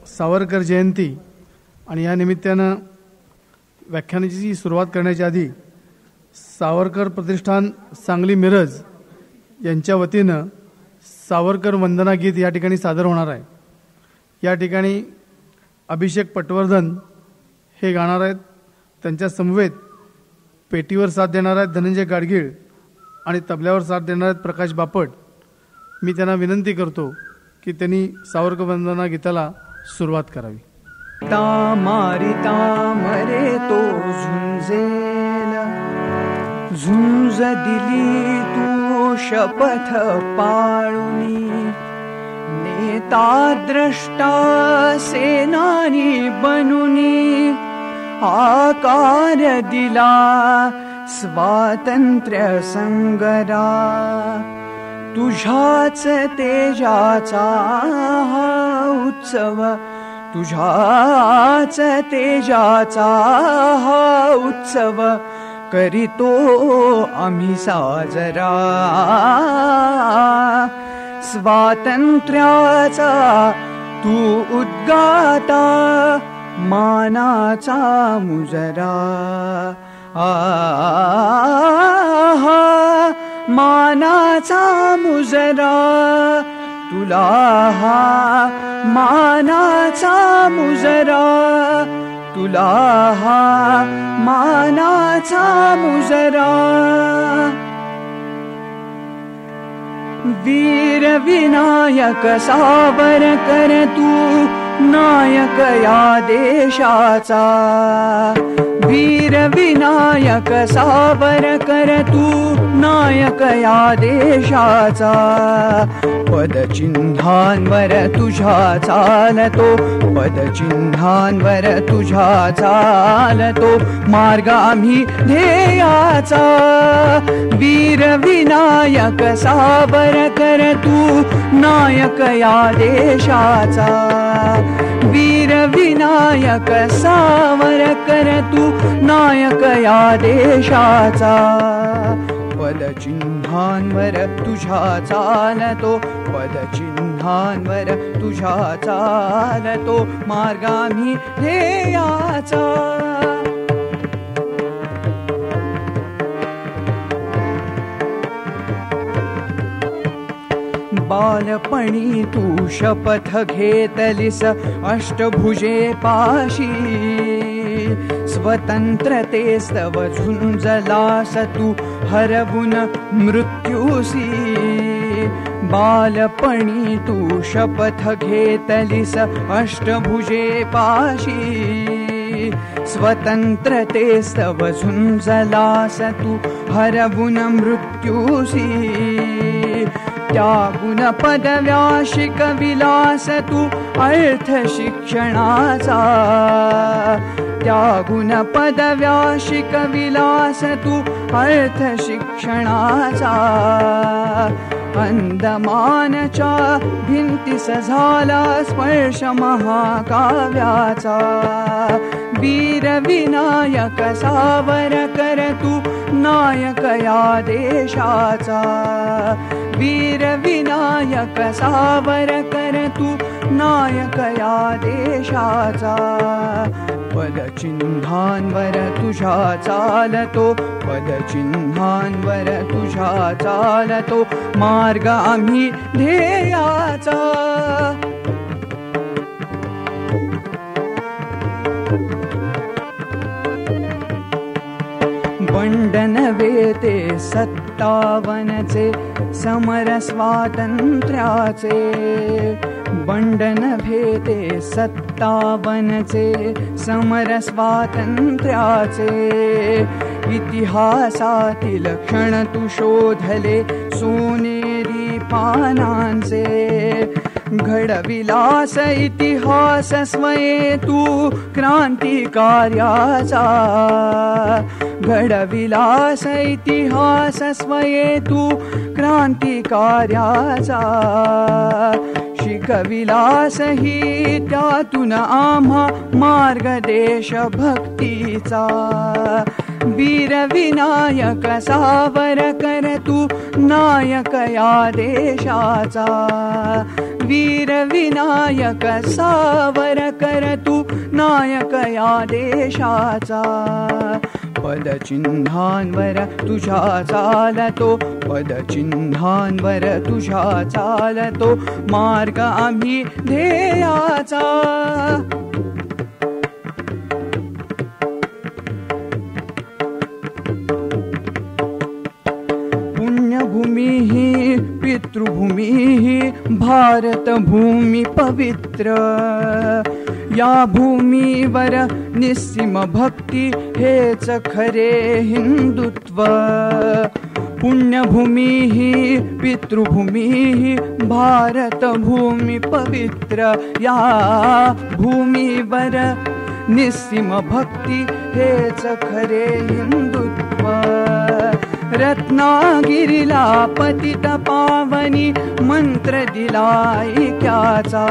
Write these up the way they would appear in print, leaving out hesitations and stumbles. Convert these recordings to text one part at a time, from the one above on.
सावरकर जयंती आणि या निमित्तानं व्याख्यानाची सुरुवात करण्याच्या आधी सावरकर प्रतिष्ठान सांगली मिरज यांच्या वतीनं सावरकर वंदना गीत या ठिकाणी सादर होणार आहे. या ठिकाणी अभिषेक पटवर्धन हे गाणार आहेत. त्यांच्या समवेत पेटीवर साथ देणार आहेत धनंजय गाडगीळ आणि तबल्यावर साथ देणार आहेत प्रकाश बापट. मी त्यांना विनंती करतो की त्यांनी सावरकर वंदना गीताला सुरुवात करावी. मारिता मरे तो झुंजेल, झुंज दिली तू शपथ पाळुनी, नेता द्रष्टा सेनानी बनुनी, आकार दिला स्वातंत्र्य संगरा, तुझ्याच तेजाचा हा उत्सव, तुझ्याच तेजाचा हा उत्सव करीतो आम्ही साजरा. स्वातंत्र्याचा तू उद्गाता मानाचा मुजरा, मानाचा मुजरा, तुला हा मानाचा मुजरा, तुला हा मानाचा मुजरा. वीर विनायक सावरकर तू नायक या देशाचा, वीर विनायक सावरकर तू नायक या देशाचा. पदचिन्हांवर तुझ्या चालतो, पदचिन्हांवर तुझ्या चालतो मार्ग आम्ही ध्येयाचा. वीर विनायक सावरकर तू नायक या देशाचा, वीर विनायक सावरकर तू नायक या देशाचा. पदचिन्हांवर तुझ्या चालतो, पदचिन्हांवर तुझ्या चालतो मार्ग आम्ही ध्येयाचा. बालपणी तू शपथ घेतलीस अष्टभुजे पाशी, स्वतंत्रतेस्तव झुंजलास तू हरवून मृत्यूसी. बालपणी तू शपथ घेतलीस अष्टभुजे पाशी, स्वतंत्रतेस्तव झुंजलास तू हरवून मृत्यूसी. त्यागुण पदव्या शिकविलास तू अर्थ शिक्षणाचा, त्यागुण पदव्या शिकविलास तू अर्थ शिक्षणाचा. अंदमानच्या भिंतीस झाला स्पर्श महाकाव्याचा. वीर विनायक सावरकर तू नायक या देशाचा, वीर विनायक सावरकर तू नायक या देशाचा. पदचिन्हांवर तुझ्या चालतो, पदचिन्हांवर तुझ्या चालतो मार्ग आम्ही ध्येयाचा. बंडन वेते 57चे समर स्वातंत्र्याचे बंडन भेटे 57चे समर स्वातंत्र्याचे इतिहासातील क्षण तू शोधले सोनेरी पानांचे घडविलास इतिहास स्वये तू क्रांतिकार्याचा घडविलास इतिहास स्वये तू क्रांतिकार्याचा शिकविलास ही त्यातून आम्हा मार्ग देशभक्तीचा वीर विनायक सावरकर तू नायक या देशाचा वीर विनायक सावरकर तू नायक या देशाचा पदचिन्हांवर तुझ्या चालतो पदचिन्हांवर तुझ्या चालतो मार्ग आम्ही ध्येयाचा पुण्यभूमी ही पितृभूमी ही भारत भूमी पवित्र या भूमीवर निस्सीम भक्ती हेच खरे हिंदुत्व पुण्यभूमी ही पितृभूमी ही भारत भूमी पवित्र या भूमीवर निस्सीम भक्ती हेच खरे हिंदुत्व रत्नागिरीला पतित पावनी मंत्र दिला ऐक्याचा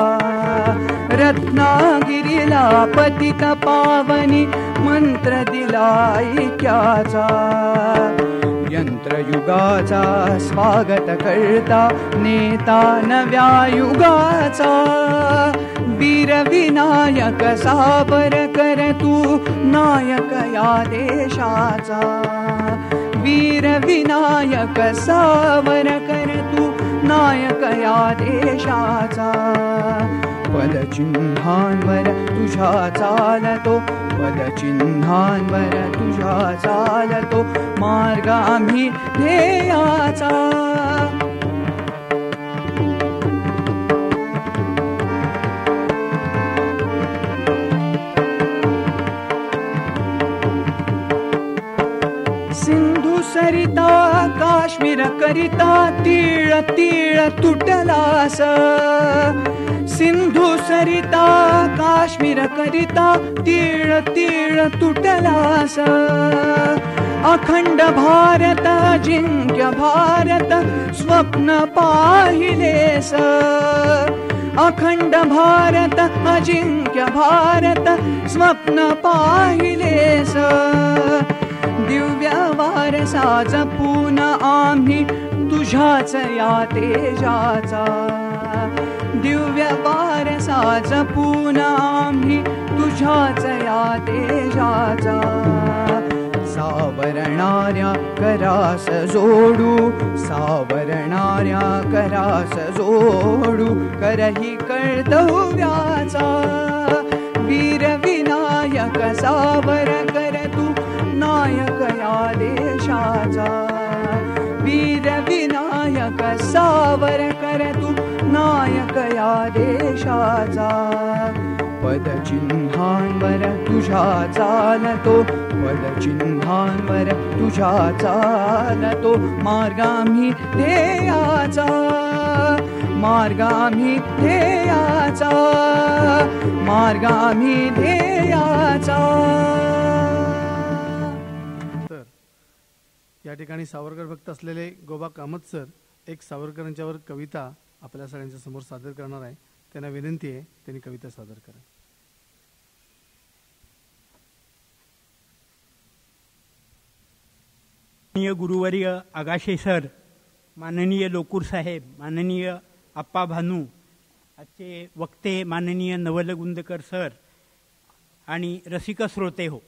रत्नागिरीला पतित पावनी मंत्र दिला ऐक्याचा यंत्रयुगाचा स्वागत करता नेता नव्या युगाचा वीर विनायक सावरकर तू नायक या देशाचा वीर विनायक सावरकर तू नायक या देशाचा पदचिन्हांवर तुझ्या चालतो पदचिन्हांवर तुझ्या चालतो मार्ग आम्ही ध्येयाचा सिंधू सरिता काश्मीर करिता तीळ तीळ तुटलास सिंधू सरिता काश्मीर करिता तीळ तीळ तुटलास अखंड भारत जिंक्य भारत स्वप्न पाहिलेस अखंड भारत अजिंक्य भारत स्वप्न पाहिलेस दिव्य वारसा जपून आम्ही तुझ्याच या तेजाचा दिव्य वारसा जपून आम्ही तुझ्याच या तेजाचा सावरणाऱ्या करास जोडू सावरणाऱ्या करास जोडू करही कर्तव्याचा वीर विनायक सावरकर तू नायक या देशाचा वीर विनायक सावरकर तू नायक या देशाचा पदचिन्हांवर तुझ्या चालतो पदचिन्हांवर तुझ्या चालतो मार्ग आम्ही ध्येयाचा मार्ग आम्ही ध्येयाचा मार्ग आम्ही ध्येयाचा या ठिकाणी सावरकर भक्त असलेले गोबा कामत सर एक सावरकरांच्यावर कविता आपल्या सगळ्यांच्या समोर सादर करणार आहे. त्यांना विनंती आहे त्यांनी कविता सादर करा. माननीय गुरुवर्य आगाशे सर, माननीय लोकूर साहेब, माननीय आप्पा भानू, आजचे वक्ते माननीय नवल गुंदकर सर आणि रसिक श्रोते हो,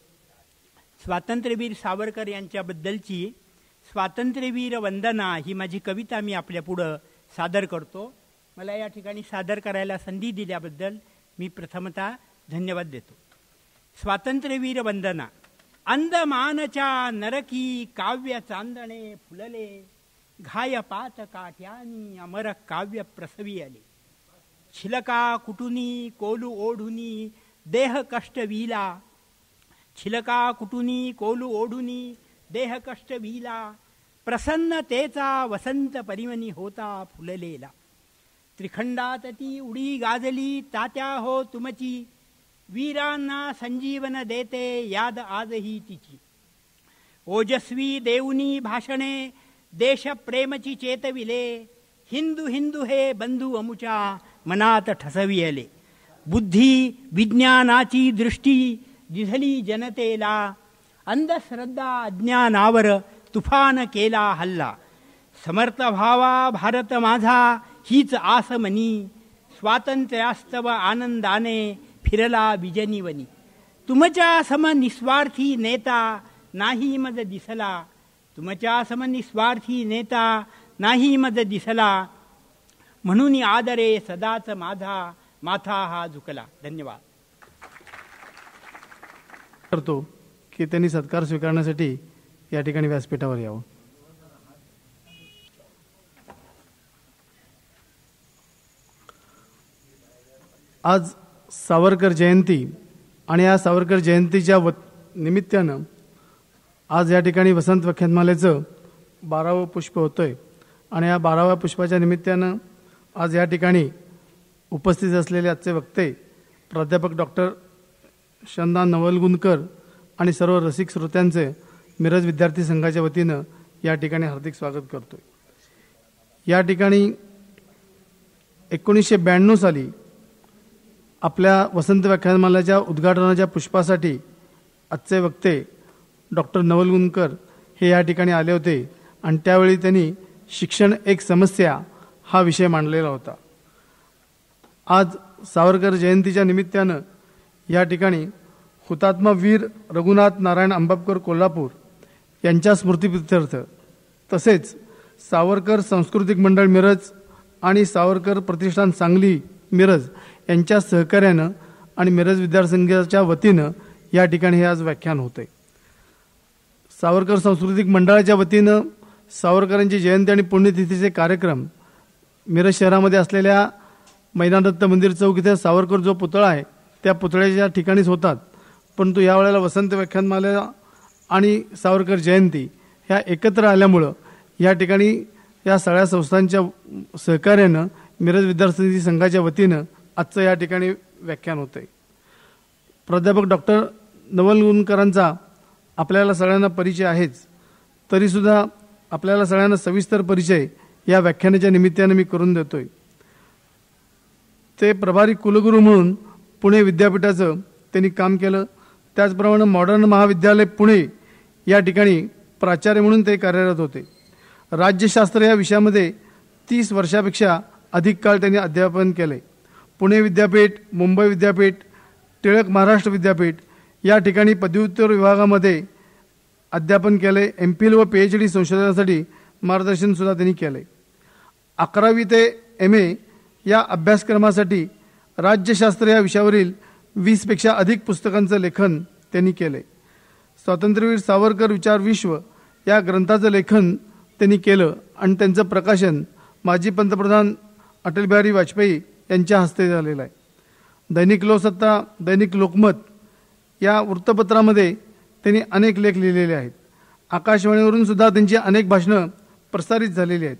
स्वातंत्र्यवीर सावरकर यांच्याबद्दलची स्वातंत्र्यवीर वंदना ही माझी कविता मी आपल्यापुढं सादर करतो. मला या ठिकाणी सादर करायला संधी दिल्याबद्दल मी प्रथमतः धन्यवाद देतो. स्वातंत्र्यवीर वंदना. अंदमानच्या नरकी काव्य चांदणे फुलले, घाय पात काठ्यानी अमर काव्य प्रसवी आले. छिलका कुटुनी कोलू ओढुनी देह कष्ट विला, छिलका कुटुनी कोलू ओढुनी देह कष्ट विला, प्रसन्नतेचा वसंत परिमणी होता फुललेला. त्रिखंडात ती उडी गाजली तात्या हो तुमची, वीरांना संजीवन देते याद आजही तिची. ओजस्वी देऊनी भाषणे देश प्रेमची चेतविले, हिंदू हिंदू हे बंधू अमुच्या मनात ठसविले. बुद्धी विज्ञानाची दृष्टी दिसली जनतेला, अंधश्रद्धा अज्ञानावर तुफान केला हल्ला. समर्थ व्हावा भारत माझा हीच आस मनी, स्वातंत्र्यास्तव आनंदाने फिरला विजनीवनी. तुमच्या सम निस्वार्थी नेता नाही मज दिसला, तुमच्या सम निस्वार्थी नेता नाही मज दिसला, म्हणून आदरे सदाच माझा माथा हा झुकला. धन्यवाद. करतो की त्यांनी सत्कार स्वीकारण्यासाठी या ठिकाणी व्यासपीठावर यावं. आज सावरकर जयंती आणि या सावरकर जयंतीच्या निमित्तानं आज या ठिकाणी वसंत व्याख्यानमालेचं 12वं पुष्प होतंय आणि या 12व्या पुष्पाच्या निमित्तानं आज या ठिकाणी उपस्थित असलेले आजचे वक्ते प्राध्यापक डॉक्टर शंदा नवलगुंदकर आणि सर्व रसिक श्रोत्यांचे मिरज विद्यार्थी संघाच्या वतीनं या ठिकाणी हार्दिक स्वागत करतोय. या ठिकाणी 1992 साली आपल्या वसंत व्याख्यानमालेच्या उद्घाटनाच्या पुष्पासाठी आजचे वक्ते डॉक्टर नवलगुंदकर हे या ठिकाणी आले होते आणि त्यावेळी त्यांनी शिक्षण एक समस्या हा विषय मांडलेला होता. आज सावरकर जयंतीच्या निमित्तानं या ठिकाणी हुतात्मा वीर रघुनाथ नारायण अंबाबकर कोल्हापूर यांच्या स्मृतिप्रित्यर्थ तसेच सावरकर सांस्कृतिक मंडळ मिरज आणि सावरकर प्रतिष्ठान सांगली मिरज यांच्या सहकार्यानं आणि मिरज विद्यार्थ्यसंघाच्या वतीनं या ठिकाणी हे आज व्याख्यान होते. सावरकर सांस्कृतिक मंडळाच्या वतीनं सावरकरांची जयंती आणि पुण्यतिथीचे कार्यक्रम मिरज शहरामध्ये असलेल्या मैदानदत्त मंदिर चौक इथे सावरकर जो पुतळा आहे त्या पुतळ्याच्या ठिकाणीच होतात. परंतु यावेळेला वसंत व्याख्यानमाला आणि सावरकर जयंती ह्या एकत्र आल्यामुळं या ठिकाणी या सगळ्या संस्थांच्या सहकार्यानं मिरज विद्यार्थी संघाच्या वतीनं आजचं या ठिकाणी व्याख्यान होतं आहे. प्राध्यापक डॉक्टर नवलगुंदकरांचा आपल्याला सगळ्यांना परिचय आहेच, तरीसुद्धा आपल्याला सगळ्यांना सविस्तर परिचय या व्याख्यानाच्या निमित्तानं मी करून देतोय. ते प्रभारी कुलगुरू म्हणून पुणे विद्यापीठाचं त्यांनी काम केलं. त्याचप्रमाणे मॉडर्न महाविद्यालय पुणे या ठिकाणी प्राचार्य म्हणून ते कार्यरत होते. राज्यशास्त्र या विषयामध्ये 30 वर्षापेक्षा अधिक काळ त्यांनी अध्यापन केले. पुणे विद्यापीठ, मुंबई विद्यापीठ, टिळक महाराष्ट्र विद्यापीठ या ठिकाणी पदव्युत्तर विभागामध्ये अध्यापन केले. MPhil व PhD संशोधनासाठी मार्गदर्शनसुद्धा त्यांनी केले. 11वी ते MA या अभ्यासक्रमासाठी राज्यशास्त्र या विषयावरील 20 पेक्षा अधिक पुस्तकांचं लेखन त्यांनी केले. स्वातंत्र्यवीर सावरकर विचार विश्व या ग्रंथाचं लेखन त्यांनी केलं आणि त्यांचं प्रकाशन माजी पंतप्रधान अटल बिहारी वाजपेयी यांच्या हस्ते झालेलं आहे. दैनिक लोकसत्ता, दैनिक लोकमत या वृत्तपत्रामध्ये त्यांनी अनेक लेख लिहिलेले आहेत. आकाशवाणीवरून सुद्धा त्यांची अनेक भाषणं प्रसारित झालेली आहेत.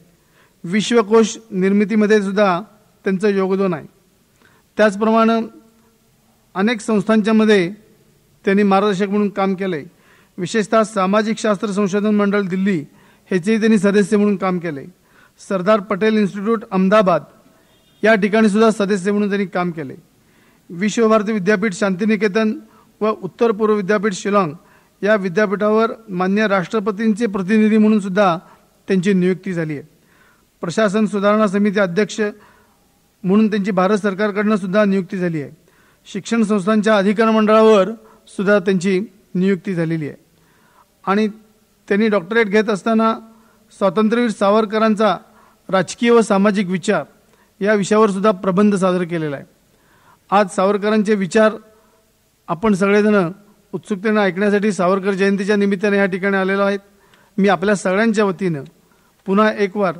विश्वकोश निर्मितीमध्ये सुद्धा त्यांचं योगदान आहे. त्याचप्रमाणे अनेक संस्थांच्यामध्ये त्यांनी मार्गदर्शक म्हणून काम केले. विशेषतः सामाजिक शास्त्र संशोधन मंडळ दिल्ली ह्याचेही त्यांनी सदस्य म्हणून काम केले. सरदार पटेल इन्स्टिट्यूट अहमदाबाद या ठिकाणी सुद्धा सदस्य म्हणून त्यांनी काम केले. विश्वभारती विद्यापीठ शांतिनिकेतन व उत्तर पूर्व विद्यापीठ शिलाँग या विद्यापीठावर मान्य राष्ट्रपतींचे प्रतिनिधी म्हणून सुद्धा त्यांची नियुक्ती झाली आहे. प्रशासन सुधारणा समिती अध्यक्ष म्हणून त्यांची भारत सरकारकडून सुद्धा नियुक्ती झाली आहे. शिक्षण संस्थांच्या अधिकार मंडळावर सुद्धा त्यांची नियुक्ती झालेली आहे. आणि त्यांनी डॉक्टरेट घेत असताना स्वातंत्र्यवीर सावरकरांचा राजकीय व सामाजिक विचार या विषयावर सुद्धा प्रबंध सादर केलेला आहे. आज सावरकरांचे विचार आपण सगळेजण उत्सुकतेनं ऐकण्यासाठी सावरकर जयंतीच्या निमित्ताने या ठिकाणी आलेलो आहेत. मी आपल्या सगळ्यांच्या वतीनं पुन्हा एक वार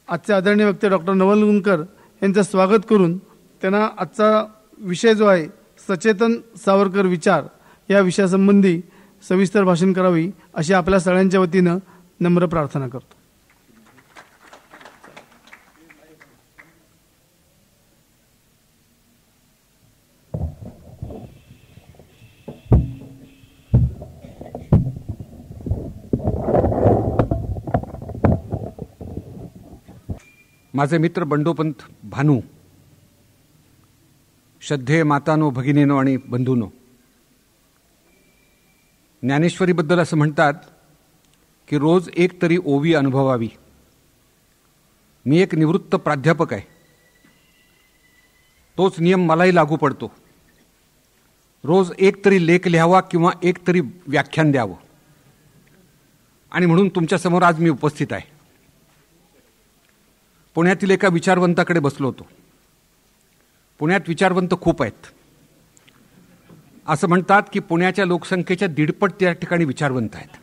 आजचे आदरणीय वक्ते डॉक्टर नवल गुंजकर यांचं स्वागत करून त्यांना आजचा विषय जो आहे सचेतन सावरकर विचार या विषयासंबंधी सविस्तर भाषण करावी अशी आपल्या सगळ्यांच्या वतीनं नम्र प्रार्थना करतो. माझे मित्र बंडोपंत भानू, श्रद्धेय मातानो, भगिनीनो आणि बंधूनो, ज्ञानेश्वरीबद्दल असं म्हणतात की रोज एक तरी ओवी अनुभवावी. मी एक निवृत्त प्राध्यापक आहे. तोच नियम मलाही लागू पडतो. रोज एक तरी लेख लिहावा किंवा एक तरी व्याख्यान द्यावं. आणि म्हणून तुमच्यासमोर आज मी उपस्थित आहे. पुण्यातील एका विचारवंताकडे बसलो होतो. पुण्यात विचारवंत खूप आहेत. असं म्हणतात की पुण्याच्या लोकसंख्येच्या 1.5 त्या ठिकाणी विचारवंत आहेत.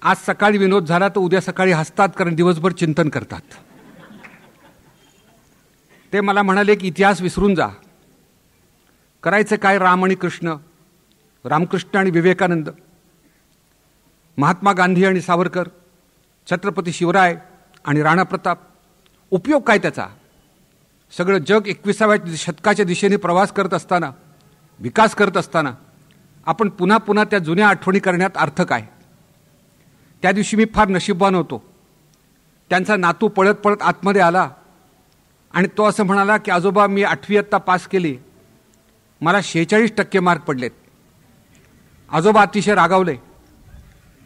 आज सकाळी विनोद झाला तर उद्या सकाळी हसतात, कारण दिवसभर चिंतन करतात. ते मला म्हणाले की इतिहास विसरून जा. करायचं काय राम आणि कृष्ण, रामकृष्ण आणि विवेकानंद, महात्मा गांधी आणि सावरकर, छत्रपती शिवराय आणि राणा प्रताप. उपयोग काय त्याचा? सगळं जग 21व्या शतकाच्या दिशेने प्रवास करत असताना, विकास करत असताना आपण पुन्हा पुन्हा त्या जुन्या आठवणी करण्यात अर्थ काय? त्या दिवशी मी फार नशीबवान होतो. त्यांचा नातू पळत पळत आतमध्ये आला आणि तो असं म्हणाला की आजोबा, मी 8वी इयत्ता पास केली, मला 46% मार्क पडलेत. आजोबा अतिशय रागावले.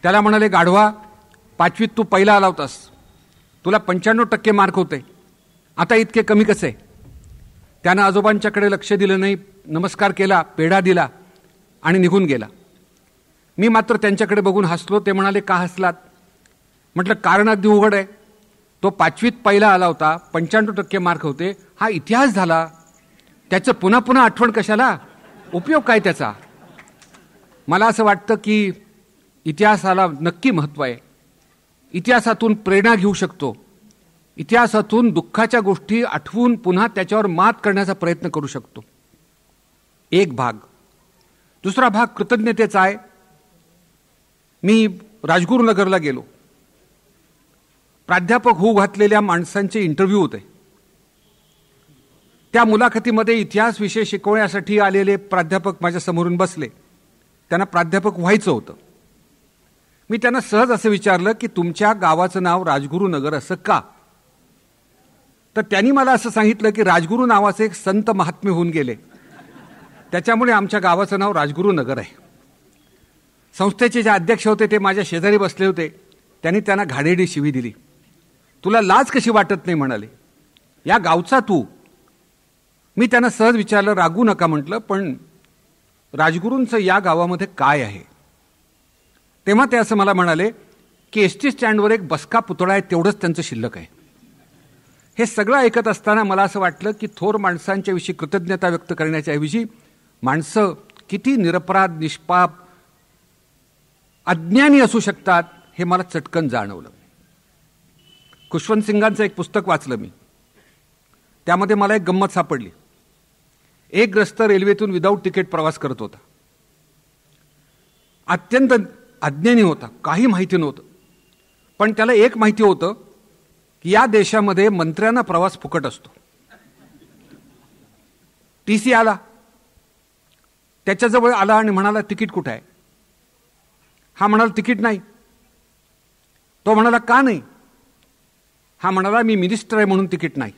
त्याला म्हणाले, गाढवा, 5वीत तू पहिला आला होतास, तुला 95% मार्क होते, आता इतके कमी कसे? त्यानं आजोबांच्याकडे लक्ष दिलं नाही, नमस्कार केला, पेढा दिला आणि निघून गेला. मी मात्र त्यांच्याकडे बघून हसलो. ते म्हणाले, का हसलात? म्हटलं, कारण अगदी उघड आहे. तो 5वीत पहिला आला होता, 95% मार्क होते, हा इतिहास झाला. त्याचं पुन्हा पुन्हा आठवण कशाला? उपयोग काय त्याचा? मला असं वाटतं की इतिहासाला नक्की महत्त्व आहे. इतिहासातून प्रेरणा घेऊ शकतो. इतिहासातून दुःखाच्या गोष्टी आठवून पुन्हा त्याच्यावर मात करण्याचा प्रयत्न करू शकतो. एक भाग. दुसरा भाग कृतज्ञतेचा आहे. मी राजगुरुनगरला गेलो. प्राध्यापक होऊ घातलेल्या माणसांचे इंटरव्ह्यू होते. त्या मुलाखतीमध्ये इतिहास विषय शिकवण्यासाठी आलेले प्राध्यापक माझ्या समोरून बसले. त्यांना प्राध्यापक व्हायचं होतं. मी त्यांना सहज असं विचारलं की तुमच्या गावाचं नाव राजगुरुनगर असं का? तर त्यांनी मला असं सांगितलं की राजगुरू नावाचे एक संत महात्मे होऊन गेले, त्याच्यामुळे आमच्या गावाचं नाव राजगुरुनगर आहे. संस्थेचे जे अध्यक्ष होते ते माझ्या शेजारी बसले होते. त्यांनी त्यांना घाणेरडी शिवी दिली. तुला लाज कशी वाटत नाही म्हणाले, या गावचा तू? मी त्यांना सहज विचारलं, रागू नका म्हटलं, पण राजगुरूंचं या गावामध्ये काय आहे? तेव्हा ते असं मला म्हणाले की एसटी स्टँडवर एक बसका पुतळा आहे, तेवढंच त्यांचं शिल्लक आहे. हे सगळं ऐकत असताना मला असं वाटलं की थोर माणसांच्या विषयी कृतज्ञता व्यक्त करण्याच्या ऐवजी माणसं किती निरपराध, निष्पाप, अज्ञानी असू शकतात हे मला चटकन जाणवलं. खुशवंत सिंगांचं एक पुस्तक वाचलं मी. त्यामध्ये मला एक गंमत सापडली. एक ग्रस्त रेल्वेतून विदाऊट तिकीट प्रवास करत होता. अत्यंत अज्ञानी होता, काही माहिती नव्हतं. पण त्याला एक माहिती होतं की या देशामध्ये मंत्र्यांना प्रवास फुकट असतो. टीसी आला, त्याच्याजवळ आला आणि म्हणाला, तिकीट कुठं आहे? हा म्हणाला, तिकीट नाही. तो म्हणाला, का नाही? हा म्हणाला, मी मिनिस्टर आहे म्हणून तिकीट नाही.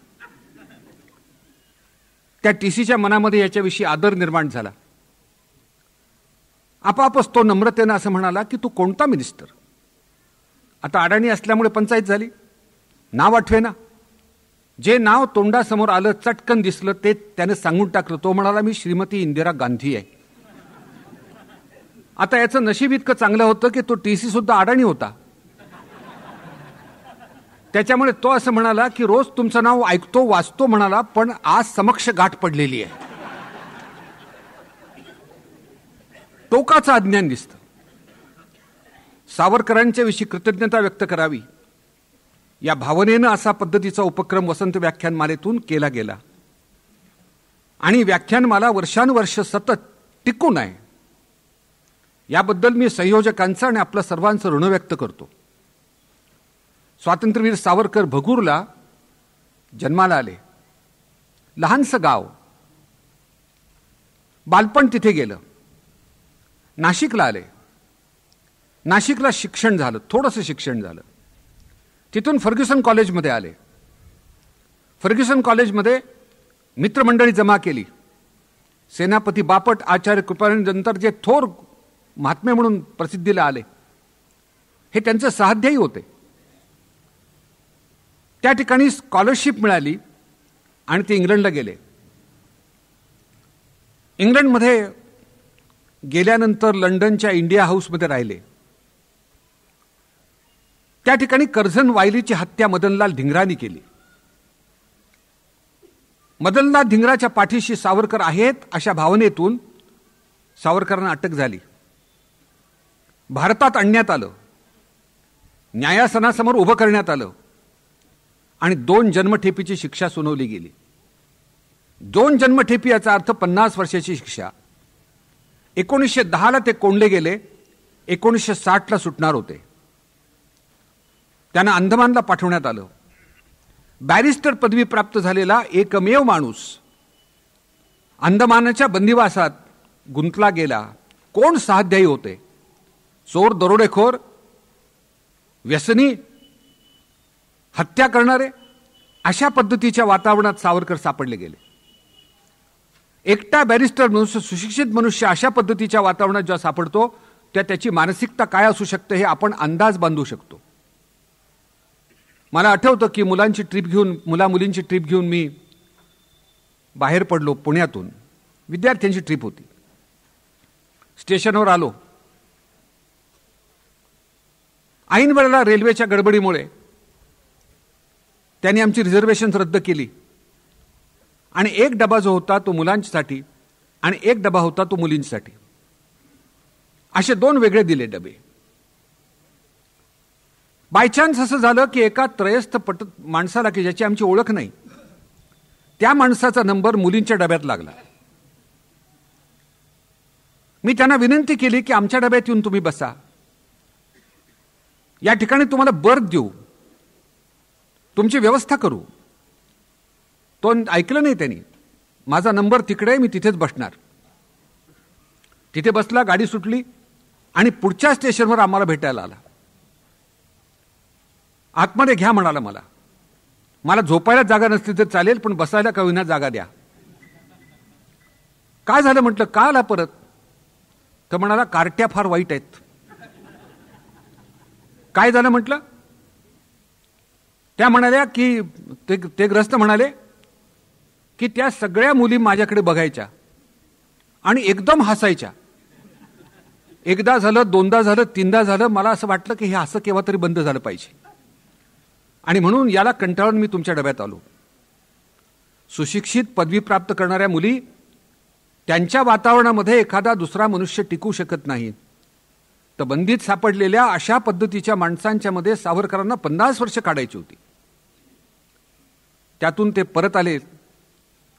त्या टीसीच्या मनामध्ये याच्याविषयी आदर निर्माण झाला. आपापच तो नम्रतेनं असं म्हणाला की तू कोणता मिनिस्टर? आता अडाणी असल्यामुळे पंचायत झाली, नाव आठवेना. जे नाव तोंडासमोर आलं, चटकन दिसलं, ते त्याने सांगून टाकलं. तो म्हणाला, मी श्रीमती इंदिरा गांधी आहे. आता याचं नशीब इतकं चांगलं होतं की तो टीसी सुद्धा अडाणी होता. त्याच्यामुळे तो असं म्हणाला की रोज तुमचं नाव ऐकतो, वाचतो म्हणाला, पण आज समक्ष गाठ पडलेली आहे. टोकाचं अज्ञान दिसतं. सावरकरांच्या विषयी कृतज्ञता व्यक्त करावी या भावनेनं असा पद्धतीचा उपक्रम वसंत व्याख्यानमालेतून केला गेला आणि व्याख्यानमाला वर्षानुवर्ष सतत टिकून आहे याबद्दल मी संयोजकांचं आणि आपलं सर्वांचं ऋण व्यक्त करतो. स्वातंत्र्यवीर सावरकर भगूरला जन्माला आले. लहानसं गाव, बालपण तिथे गेलं. नाशिकला आले. नाशिकला शिक्षण झालं, थोडंसं शिक्षण झालं. तिथून फर्ग्युसन कॉलेजमध्ये आले. फर्ग्युसन कॉलेजमध्ये मित्रमंडळी जमा केली. सेनापती बापट, आचार्य कृपानंतर जे थोर महात्मे म्हणून प्रसिद्धीला आले, हे त्यांचे सहाध्यायी होते. त्या ठिकाणी स्कॉलरशिप मिळाली आणि ते इंग्लंडला गेले. इंग्लंडमध्ये गेल्यानंतर लंडनच्या इंडिया हाऊसमध्ये राहिले. त्या ठिकाणी कर्झन वायलीची हत्या मदनलाल धिंगरांनी केली. मदनलाल धिंगराच्या पाठीशी सावरकर आहेत अशा भावनेतून सावरकरांना अटक झाली. भारतात आणण्यात आलं, न्यायासनासमोर उभं करण्यात आलं आणि 2 जन्मठेपीची शिक्षा सुनावली गेली. 2 जन्मठेपी याचा अर्थ 50 वर्षाची शिक्षा. 1910ला ते कोंडले गेले. 1960ला सुटणार होते. त्यांना अंदमानला पाठवण्यात आलं. बॅरिस्टर पदवी प्राप्त झालेला एकमेव माणूस अंदमानाच्या बंदिवासात गुंतला गेला. कोण सहाध्यायी होते? चोर, दरोडेखोर, व्यसनी, हत्या करणारे, अशा पद्धतीच्या वातावरणात सावरकर सापडले गेले. एकटा बॅरिस्टर मनुष्य, सुशिक्षित मनुष्य अशा पद्धतीच्या वातावरणात जेव्हा सापडतो त्या त्याची मानसिकता काय असू शकते हे आपण अंदाज बांधू शकतो. मला आठवतं की मुलांची ट्रिप घेऊन मी बाहेर पडलो. पुण्यातून विद्यार्थ्यांची ट्रिप होती. स्टेशनवर आलो. ऐन वेळेला रेल्वेच्या गडबडीमुळे त्यांनी आमची रिझर्वेशन रद्द केली आणि एक डबा जो होता तो मुलांसाठी आणि एक डबा होता तो मुलींसाठी, असे 2 वेगळे दिले डबे. बाय चान्स असं झालं की एका त्रयस्थ माणसाला, की ज्याची आमची ओळख नाही, त्या माणसाचा नंबर मुलींच्या डब्यात लागला. मी त्यांना विनंती केली की आमच्या डब्यात येऊन तुम्ही बसा, या ठिकाणी तुम्हाला बर्थ देऊ, तुमची व्यवस्था करू. तो ऐकलं नाही त्यांनी. माझा नंबर तिकडे, मी तिथेच बसणार. तिथे बसला, गाडी सुटली आणि पुढच्या स्टेशनवर आम्हाला भेटायला आला. आतमध्ये घ्या म्हणाला. मला झोपायला जागा नसली तर चालेल, पण बसायला का होईना जागा द्या. काय झालं म्हटलं, का आला परत? तर म्हणाला, कार्ट्या फार वाईट आहेत. काय झालं म्हटलं? त्या म्हणाल्या की ते ग्रस्त म्हणाले की त्या सगळ्या मुली माझ्याकडे बघायच्या आणि एकदम हसायच्या. एकदा झालं, 2दा झालं, 3दा झालं. मला असं वाटलं की हे असं केव्हा तरी बंद झालं पाहिजे आणि म्हणून याला कंटाळून मी तुमच्या डब्यात आलो. सुशिक्षित पदवी प्राप्त करणाऱ्या मुली, त्यांच्या वातावरणामध्ये एखादा दुसरा मनुष्य टिकू शकत नाही. तर बंदीत सापडलेल्या अशा पद्धतीच्या माणसांच्या मध्ये सावरकरांना 50 वर्ष काढायची होती. त्यातून ते परत आले,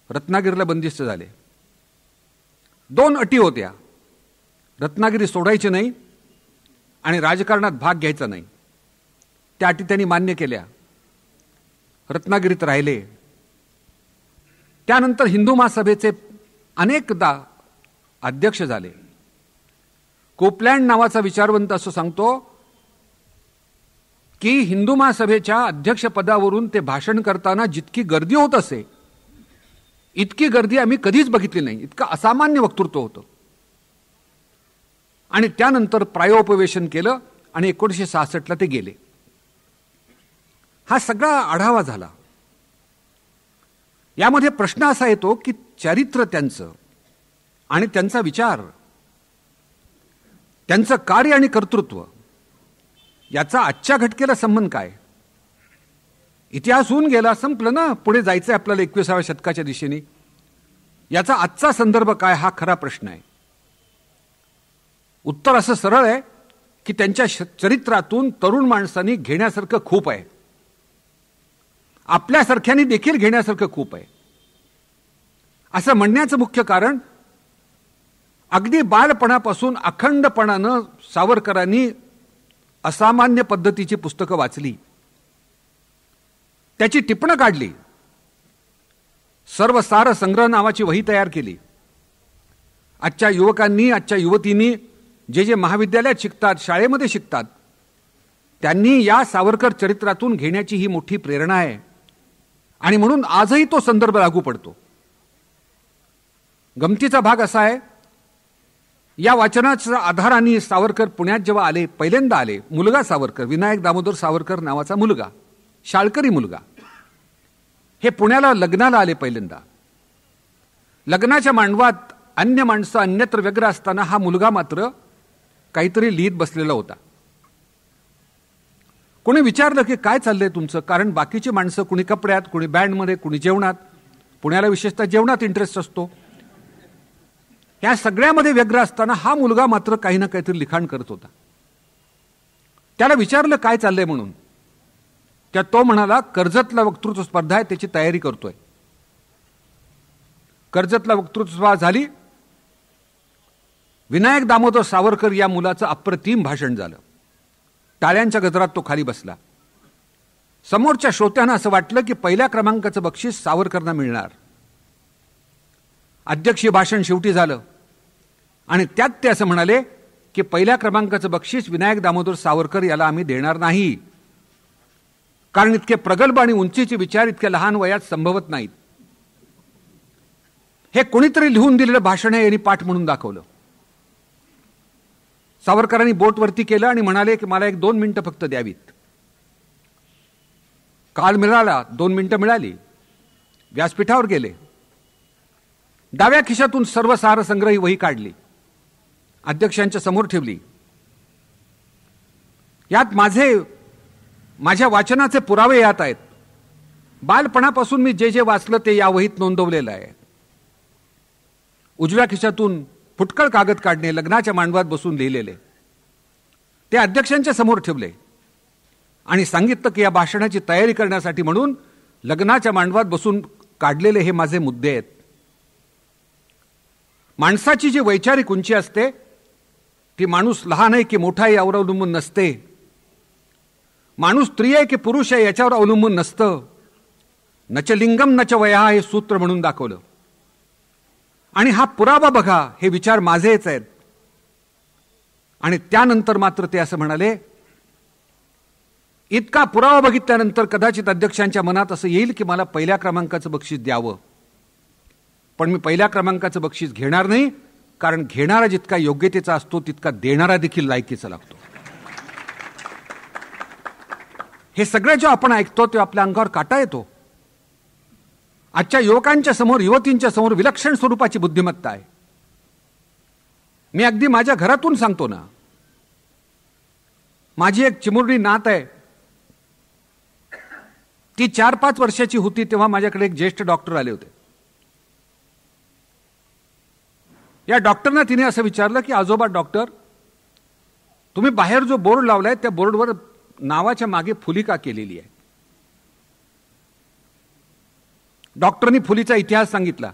रत्नागिरीला बंदिस्त झाले. 2 अटी होत्या. रत्नागिरी सोडायची नाही आणि राजकारणात भाग घ्यायचा नाही. त्या अटी त्यांनी मान्य केल्या. रत्नागिरीत राहिले. त्यानंतर हिंदू महासभेचे अनेकदा अध्यक्ष झाले. कोपलँड नावाचा विचारवंत असं सांगतो की हिंदू महासभेच्या अध्यक्षपदावरून ते भाषण करताना जितकी गर्दी होत असे, इतकी गर्दी आम्ही कधीच बघितली नाही. इतकं असामान्य वक्तृत्व होतं. आणि त्यानंतर प्रायोपवेशन केलं आणि 1966ला ते गेले. हा सगळा आढावा झाला. यामध्ये प्रश्न असा येतो की चरित्र त्यांचं आणि त्यांचा विचार, त्यांचं कार्य आणि कर्तृत्व याचा आजच्या घटकेला संबंध काय? इतिहास होऊन गेला, संपलं ना. पुढे जायचंय आपल्याला 21व्या शतकाच्या दिशेने. याचा आजचा संदर्भ काय, हा खरा प्रश्न आहे. उत्तर असं सरळ आहे की त्यांच्या चरित्रातून तरुण माणसांनी घेण्यासारखं खूप आहे, आपल्यासारख्यांनी देखील घेण्यासारखं खूप आहे. असं म्हणण्याचं मुख्य कारण अगदी बालपणापासून अखंडपणानं सावरकरांनी असामान्य पद्धतीची पुस्तकं वाचली, त्याची टिपणं काढली, सर्व सार संग्रह नावाची वही तयार केली. आजच्या युवकांनी, आजच्या युवतींनी जे जे महाविद्यालयात शिकतात, शाळेमध्ये शिकतात, त्यांनी या सावरकर चरित्रातून घेण्याची ही मोठी प्रेरणा आहे. आणि म्हणून आजही तो संदर्भ लागू पडतो. गमतीचा भाग असा आहे, या वाचनाच्या आधाराने सावरकर पुण्यात जेव्हा आले, पहिल्यांदा आले, मुलगा सावरकर, विनायक दामोदर सावरकर नावाचा मुलगा, शाळकरी मुलगा, हे पुण्याला लग्नाला आले पहिल्यांदा. लग्नाच्या मांडवात अन्य माणसं अन्यत्र व्यग्र असताना हा मुलगा मात्र काहीतरी लिहित बसलेला होता. कोणी विचारलं की काय चाललंय तुमचं, कारण बाकीची माणसं कुणी कपड्यात, कुणी बँडमध्ये, कुणी जेवणात, पुण्याला विशेषतः जेवणात इंटरेस्ट असतो, या सगळ्यामध्ये व्यग्र असताना हा मुलगा मात्र काही ना काहीतरी लिखाण करत होता. त्याला विचारलं काय चाललंय म्हणून, त्या तो म्हणाला कर्जतला वक्तृत्व स्पर्धा आहे त्याची तयारी करतोय. कर्जतला वक्तृत्व स्पर्धा झाली, विनायक दामोदर सावरकर या मुलाचं अप्रतिम भाषण झालं, टाळ्यांच्या गजरात तो खाली बसला. समोरच्या श्रोत्यांना असं वाटलं की पहिल्या क्रमांकाचं बक्षीस सावरकरांना मिळणार. अध्यक्षीय भाषण शेवटी झालं आणि त्यात ते असं म्हणाले की पहिल्या क्रमांकाचं बक्षीस विनायक दामोदर सावरकर याला आम्ही देणार नाही, कारण इतके प्रगल्भ आणि उंचीचे विचार इतक्या लहान वयात संभवत नाहीत. हे कोणीतरी लिहून दिलेलं भाषण आहे, यांनी पाठ म्हणून दाखवलं. सावरकरांनी बोट वरती केलं आणि म्हणाले की मला 1-2 मिनिटं फक्त द्यावीत. काल मिळाला, 2 मिनिटं मिळाली, व्यासपीठावर गेले, डाव्या खिशातून सर्व सार संग्रही वही काढली, अध्यक्षांच्या समोर ठेवली. यात माझ्या वाचनाचे पुरावे यात आहेत. बालपणापासून मी जे जे वाचलं ते या वहीत नोंदवलेलं आहे. उजव्या खिशातून फुटकळ कागद काढणे, लग्नाच्या मांडवात बसून लिहिलेले, ते अध्यक्षांच्या समोर ठेवले आणि सांगितलं की या भाषणाची तयारी करण्यासाठी म्हणून लग्नाच्या मांडवात बसून काढलेले हे माझे मुद्दे आहेत. माणसाची जी वैचारिक उंची असते ती माणूस लहान आहे की मोठा आहे यावर अवलंबून नसते, माणूस स्त्री आहे की पुरुष आहे याच्यावर अवलंबून नसतं. नच लिंगम नच वया हे सूत्र म्हणून दाखवलं. आणि हा पुरावा बघा, हे विचार माझेच आहेत. आणि त्यानंतर मात्र ते असं म्हणाले, इतका पुरावा बघितल्यानंतर कदाचित अध्यक्षांच्या मनात असं येईल की मला पहिल्या क्रमांकाचं बक्षीस द्यावं, पण मी पहिल्या क्रमांकाचं बक्षीस घेणार नाही, कारण घेणारा जितका योग्यतेचा असतो तितका देणारा देखील लायकीचा लागतो. हे सगळं जेव्हा आपण ऐकतो तेव्हा आपल्या अंगावर काटा येतो. आजच्या युवकांच्या समोर, युवतींच्या समोर विलक्षण स्वरूपाची बुद्धिमत्ता आहे. मी अगदी माझ्या घरातून सांगतो ना, माझी एक चिमुरडी नात आहे, ती 4-5 वर्षाची होती तेव्हा माझ्याकडे एक ज्येष्ठ डॉक्टर आले होते. या डॉक्टरना तिने असं विचारलं की आजोबा डॉक्टर, तुम्ही बाहेर जो बोर्ड लावलाय त्या बोर्डवर नावाच्या मागे फुली का केलेली आहे? डॉक्टरनी फुलीचा इतिहास सांगितला,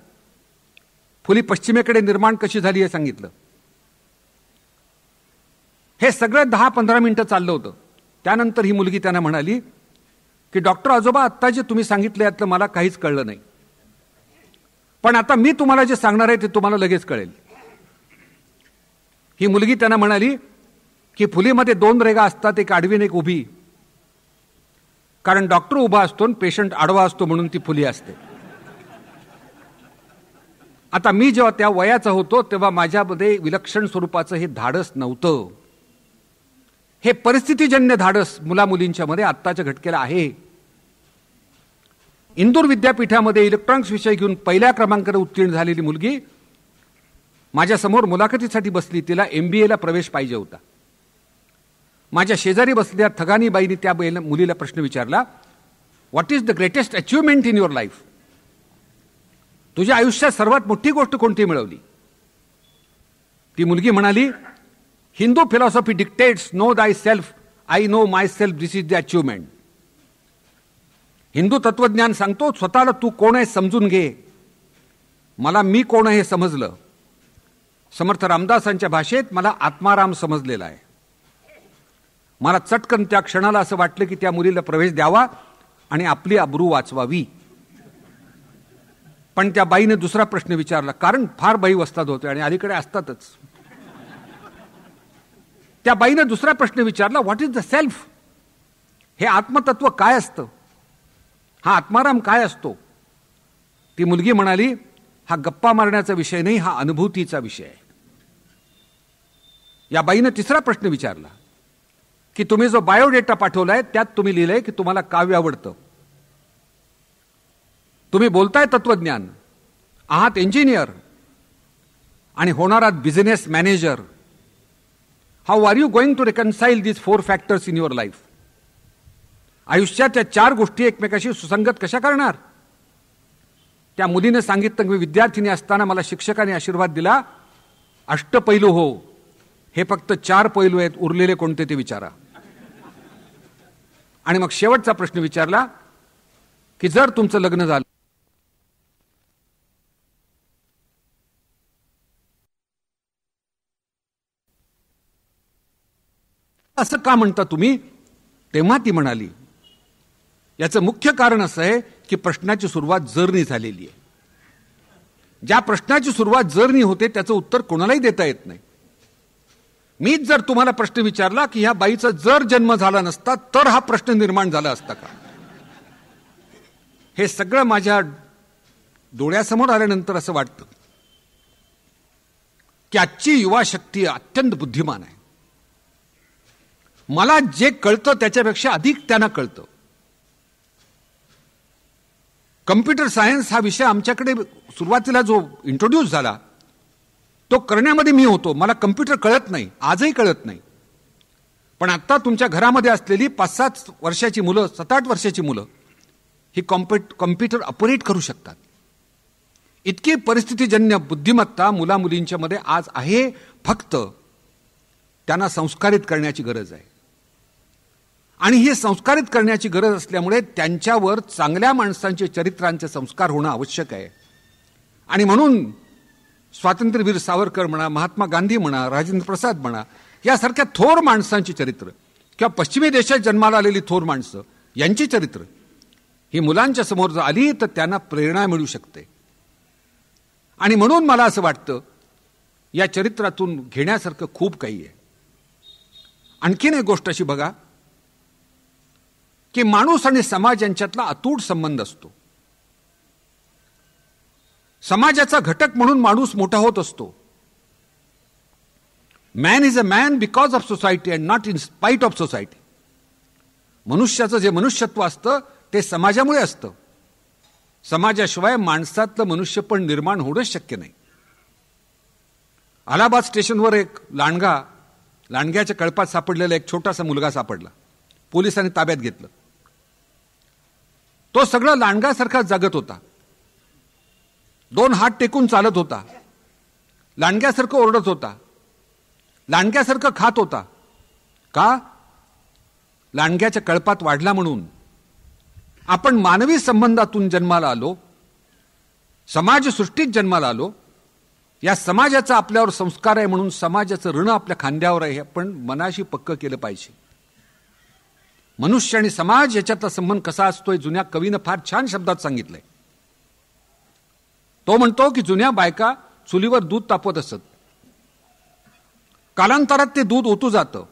फुली पश्चिमेकडे निर्माण कशी झाली हे सांगितलं. हे सगळं 10-15 मिनिटं चाललं होतं. त्यानंतर ही मुलगी त्यांना म्हणाली की डॉक्टर आजोबा, आत्ता जे तुम्ही सांगितलं यातलं मला काहीच कळलं नाही, पण आता मी तुम्हाला जे सांगणार आहे ते तुम्हाला लगेच कळेल. ही मुलगी त्यांना म्हणाली की फुलीमध्ये 2 रेगा असतात, एक आडवी आणि एक उभी, कारण डॉक्टर उभा असतो आणि पेशंट आडवा असतो म्हणून ती फुली असते. आता मी जेव्हा त्या वयाचा होतो तेव्हा माझ्यामध्ये विलक्षण स्वरूपाचं हे धाडस नव्हतं. हे परिस्थितीजन्य धाडस मुलामुलींच्या मध्ये आत्ताच्या घटकेला आहे. इंदूर विद्यापीठामध्ये इलेक्ट्रॉनिक्स विषय घेऊन पहिल्या क्रमांकावर उत्तीर्ण झालेली मुलगी माझ्यासमोर मुलाखतीसाठी बसली. तिला MBA प्रवेश पाहिजे होता. माझ्या शेजारी बसलेल्या थगानीबाईंनी त्या मुलीला प्रश्न विचारला, what is the greatest achievement in your life? तुझ्या आयुष्यात सर्वात मोठी गोष्ट कोणती मिळवली? ती मुलगी म्हणाली हिंदू फिलॉसॉफी डिक्टेट्स नो दाय self, I know my self, this is the achievement. Hindu तत्वज्ञान सांगतो स्वतःला तू कोण आहे समजून घे. मला मी कोण आहे हे समजलं. समर्थ रामदासांच्या भाषेत मला आत्माराम समजलेला आहे. मला चटकन त्या क्षणाला असं वाटलं की त्या मुलीला प्रवेश द्यावा आणि आपली अब्रू वाचवावी. पण त्या बाईने दुसरा प्रश्न विचारला, कारण फार बाई वस्ताद होते आणि अलीकडे असतातच. त्या बाईने दुसरा प्रश्न विचारला, व्हॉट इज द सेल्फ? हे आत्मतत्व काय असतं? हा आत्माराम काय असतो? ती मुलगी म्हणाली, हा गप्पा मारण्याचा विषय नाही, हा अनुभूतीचा विषय आहे. या बाईने तिसरा प्रश्न विचारला की तुम्ही जो बायोडेटा पाठवलाय त्यात तुम्ही लिहिलंय की तुम्हाला काव्य आवडतं. तुम्ही बोलताय तत्वज्ञान, आहात इंजिनियर आणि होणार आहात business manager. How are you going to reconcile these 4 factors in your life? आयुष्याच्या 4 गोष्टी एकमेकाशी सुसंगत कशा करणार? त्या मुलीने सांगितलं, मी विद्यार्थिनी असताना मला शिक्षकाने आशीर्वाद दिला, अष्टपैलू हो. हे फक्त 4 पैलू आहेत, उरलेले कोणते ते विचारा. आणि मग शेवटचा प्रश्न विचारला की जर तुमचं लग्न झालं, असं का म्हणता तुम्ही? तेव्हा ती म्हणाली, याचं मुख्य कारण असं आहे की प्रश्नाची सुरुवात जरनी झालेली आहे. ज्या प्रश्नाची सुरुवात जरनी होते त्याचं उत्तर कोणालाही देता येत नाही. मीच जर तुम्हाला प्रश्न विचारला की ह्या बाईचा जर जन्म झाला नसता तर हा प्रश्न निर्माण झाला असता का? हे सगळं माझ्या डोळ्यासमोर आल्यानंतर असं वाटतं की आजची युवा शक्ती अत्यंत बुद्धिमान आहे. मला जे कळतं त्याच्यापेक्षा अधिक त्यांना कळतं. कम्प्युटर सायन्स हा विषय आमच्याकडे सुरुवातीला जो इंट्रोड्यूस झाला तो करण्यामध्ये मी होतो. मला कम्प्युटर कळत नाही, आजही कळत नाही. पण आता तुमच्या घरामध्ये असलेली 5-7 वर्षाची मुलं, 7-8 वर्षाची मुलं ही कम्प्युटर ऑपरेट करू शकतात. इतकी परिस्थितीजन्य बुद्धिमत्ता मुला मुलींच्या मध्ये आज आहे. फक्त त्यांना संस्कारित करण्याची गरज आहे. आणि हे संस्कारित करण्याची गरज असल्यामुळे त्यांच्यावर चांगल्या माणसांचे चरित्रांचे संस्कार होणं आवश्यक आहे. आणि म्हणून स्वातंत्र्यवीर सावरकर म्हणा, महात्मा गांधी म्हणा, राजेंद्र प्रसाद म्हणा, यासारख्या थोर माणसांची चरित्र किंवा पश्चिमी देशात जन्माला आलेली थोर माणसं यांची चरित्र ही मुलांच्या समोर जर आली तर त्यांना प्रेरणा मिळू शकते. आणि म्हणून मला असं वाटतं या चरित्रातून घेण्यासारखं खूप काही आहे. आणखीन एक गोष्ट अशी बघा की माणूस आणि समाज यांच्यातला अतूट संबंध असतो. समाजाचा घटक म्हणून माणूस मोठा होत असतो. Man is a man because of society and not in spite of society. मनुष्याचं जे मनुष्यत्व असतं ते समाजामुळे असतं. समाजाशिवाय माणसातलं मनुष्य पण निर्माण होणंच शक्य नाही. अलाहाबाद स्टेशनवर एक लांडग्याच्या कळपात सापडलेला एक छोटासा मुलगा सापडला. पोलिसांनी ताब्यात घेतलं. तो सगळं लांडग्यासारखा जगत होता. 2 हात टेकून चालत होता. लांडग्यासारखं ओरडत होता. लांडग्यासारखं खात होता. का? लांडग्याच्या कळपात वाढला म्हणून. आपण मानवी संबंधातून जन्माला आलो, समाजसृष्टीत जन्माला आलो. या समाजाचा आपल्यावर संस्कार आहे म्हणून समाजाचं ऋण आपल्या खांद्यावर आहे. आपण मनाशी पक्क केलं पाहिजे. मनुष्य आणि समाज याच्यातला संबंध कसा असतोय जुन्या कवीनं फार छान शब्दात सांगितलंय. तो म्हणतो की जुन्या बायका चुलीवर दूध तापवत असत. कालांतरात ते दूध ओतू जातं.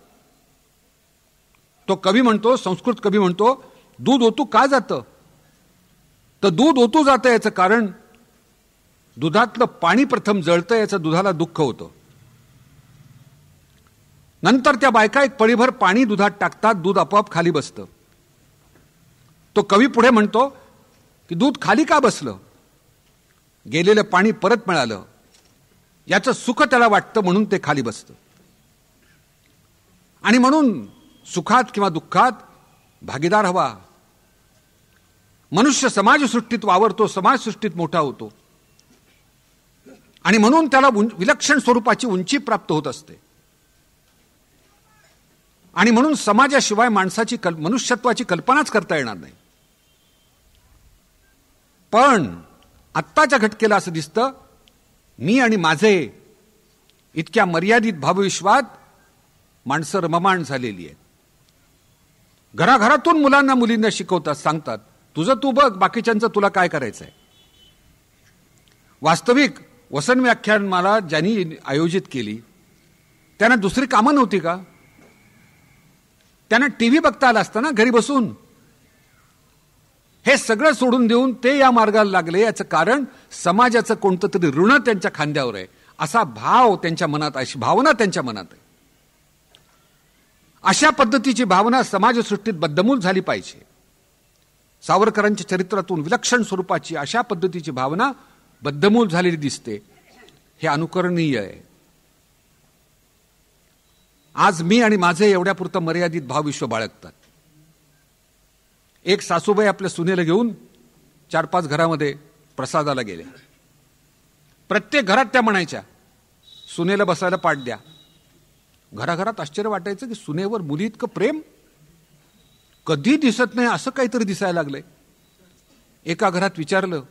तो कवी म्हणतो, संस्कृत कवी म्हणतो, दूध ओतू का जातं? तर दूध ओतू जातं याचं कारण दुधातलं पाणी प्रथम जळतं, याचं दुधाला दुःख होतं. नंतर त्या बायका एक पळीभर पाणी दुधात टाकतात, दूध आपोआप खाली बसतं. तो कवी पुढे म्हणतो की दूध खाली का बसलं? गेलेलं पाणी परत मिळालं याचं सुख त्याला वाटतं म्हणून ते खाली बसतं. आणि म्हणून सुखात किंवा दुःखात भागीदार हवा. मनुष्य समाजसृष्टीत वावरतो, समाजसृष्टीत मोठा होतो. आणि म्हणून त्याला विलक्षण स्वरूपाची उंची प्राप्त होत असते. आणि म्हणून समाजाशिवाय माणसाची मनुष्यत्वाची कल्पनाच करता येणार नाही. पण आत्ताच्या घटकेला असं दिसतं, मी आणि माझे इतक्या मर्यादित भावविश्वात माणसं रममाण झालेली आहेत. घराघरातून मुलांना मुलींना शिकवतात, सांगतात तुझं तू बघ, बाकीच्यांचं तुला काय करायचंय. वास्तविक वसन व्याख्यानमाला ज्यांनी आयोजित केली त्यांना दुसरी कामं नव्हती का? त्यांना टीव्ही बघता आला असता ना घरी बसून. हे सगळं सोडून देऊन ते या मार्गाला लागले. याचं कारण समाजाचं कोणतं तरी ऋण त्यांच्या खांद्यावर आहे असा भाव त्यांच्या मनात, अशी भावना त्यांच्या मनात आहे. अशा पद्धतीची भावना समाजसृष्टीत बद्धमूल झाली पाहिजे. सावरकरांच्या चरित्रातून विलक्षण स्वरूपाची अशा पद्धतीची भावना बद्धमूल झालेली दिसते. हे अनुकरणीय आहे. आज मी आणि माझे एवढ्यापुरतं मर्यादित भावविश्व बाळगतात. एक सासूबाई आपल्या सुनेला घेऊन 4-5 घरामध्ये प्रसादाला गेल्या. प्रत्येक घरात त्या म्हणायच्या सुनेला बसायला पाठ द्या. घराघरात आश्चर्य वाटायचं की सुनेवर मुली इतकं प्रेम कधी दिसत नाही, असं काहीतरी दिसायला लागलंय. एका घरात विचारलं,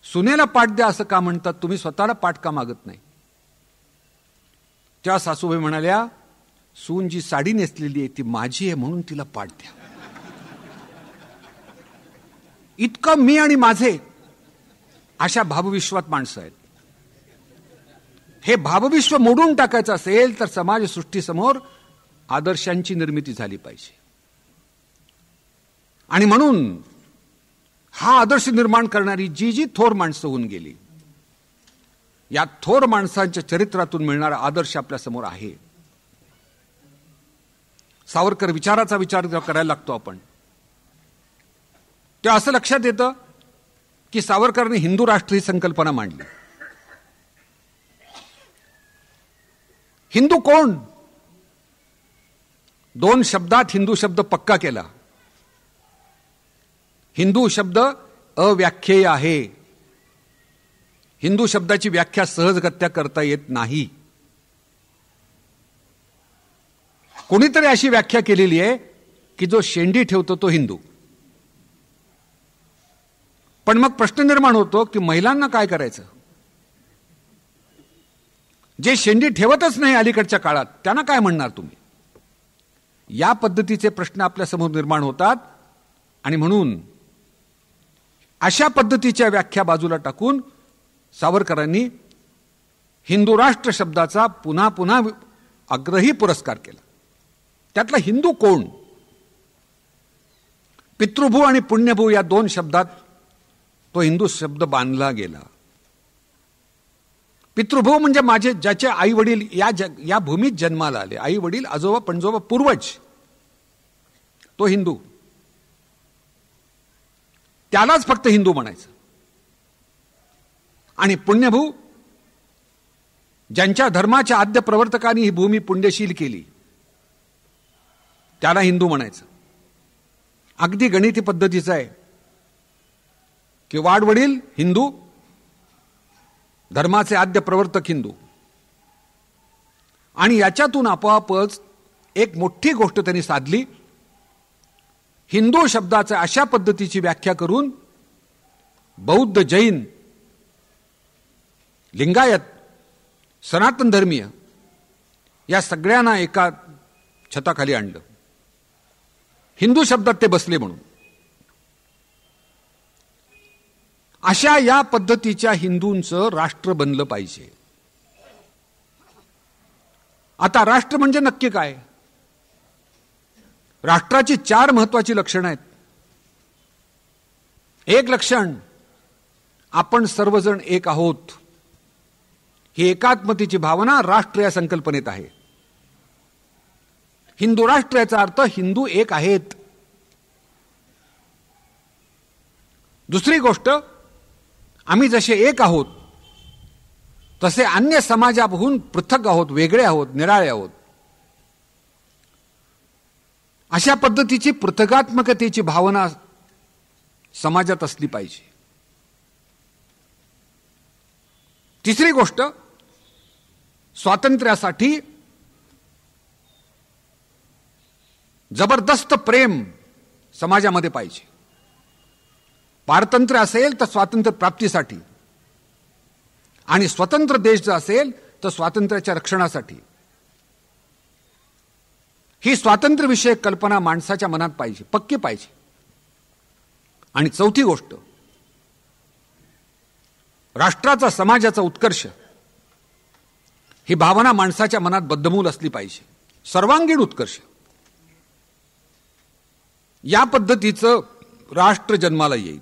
सुनेला पाठ द्या असं का म्हणतात, तुम्ही स्वतःला पाठ का मागत नाही? त्या सासूबाई म्हणाल्या, सून जी साडी नेसलेली आहे ती माझी आहे म्हणून तिला पाठ द्या. इतकं मी आणि माझे अशा भावविश्वात माणसं आहेत. हे भावविश्व मोडून टाकायचं असेल तर समाजसृष्टीसमोर आदर्शांची निर्मिती झाली पाहिजे. आणि म्हणून हा आदर्श निर्माण करणारी जी जी थोर माणसं होऊन गेली, या थोर माणसांच्या चरित्रातून मिळणारा आदर्श आपल्या समोर आहे. सावरकर विचाराचा विचार करायला लागतो आपण, तेव्हा असं लक्षात येतं की सावरकरांनी हिंदू राष्ट्र ही संकल्पना मांडली. हिंदू कोण? 2 शब्दात हिंदू शब्द पक्का केला. हिंदू शब्द अव्याख्येय आहे. हिंदू शब्दाची व्याख्या सहजगत्या करता येत नाही. कोणीतरी अशी व्याख्या केलेली आहे की जो शेंडी ठेवतो तो हिंदू. पण मग प्रश्न निर्माण होतो की महिलांना काय करायचं? जे शेंडी ठेवतच नाही अलीकडच्या काळात त्यांना काय म्हणणार तुम्ही? या पद्धतीचे प्रश्न आपल्या समोर निर्माण होतात. आणि म्हणून अशा पद्धतीच्या व्याख्या बाजूला टाकून सावरकरांनी हिंदू राष्ट्र शब्दाचा पुन्हा पुन्हा आग्रही पुरस्कार केला. त्यातला हिंदू कोण? पितृभू आणि पुण्यभू या 2 शब्दात तो हिंदू शब्द बांधला गेला. पितृभू म्हणजे माझे ज्याचे आई वडील या भूमीत जन्माला आले, आई वडील, आजोबा पणजोबा, पूर्वज, तो हिंदू. त्यालाच फक्त हिंदू म्हणायचं. आणि पुण्यभू, ज्यांच्या धर्माच्या आद्य प्रवर्तकांनी ही भूमी पुण्यशील केली, त्याला हिंदू म्हणायचं. अगदी गणिती पद्धतीचं आहे की वाडवडील हिंदू, धर्माचे आद्य प्रवर्तक हिंदू. आणि याच्यातून आपोआपच एक मोठी गोष्ट त्यांनी साधली. हिंदू शब्दाच्या अशा पद्धतीची व्याख्या करून बौद्ध, जैन, लिंगायत, सनातन धर्मीय या सगळ्यांना एका छताखाली आणलं. हिंदू शब्दात ते बसले म्हणून. अशा या पद्धतीच्या हिंदूंचं राष्ट्र बनलं पाहिजे. आता राष्ट्र म्हणजे नक्की काय? राष्ट्राची 4 महत्वाची लक्षणं आहेत. एक लक्षण, आपण सर्वजण एक आहोत. ही एकात्मतेची भावना राष्ट्र या संकल्पनेत आहे. हिंदू राष्ट्र याचा अर्थ हिंदू एक आहेत. दुसरी गोष्ट, आम्ही जसे एक आहोत तसे अन्य समाजापासून पृथक आहोत, वेगळे आहोत, निराळे आहोत. अशा पद्धतीची पृथगात्मकतेची भावना समाजात असली पाहिजे. तिसरी गोष्ट, स्वातंत्र्यासाठी जबरदस्त प्रेम समाजामध्ये पाहिजे. पारतंत्र्य असेल तर स्वातंत्र्य प्राप्तीसाठी, आणि स्वतंत्र देश जर असेल तर स्वातंत्र्याच्या रक्षणासाठी. ही स्वातंत्र्यविषयक कल्पना माणसाच्या मनात पाहिजे, पक्की पाहिजे. आणि चौथी गोष्ट, राष्ट्राचा समाजाचा उत्कर्ष ही भावना माणसाच्या मनात बद्धमूल असली पाहिजे, सर्वांगीण उत्कर्ष. या पद्धतीचं राष्ट्र जन्माला येईल.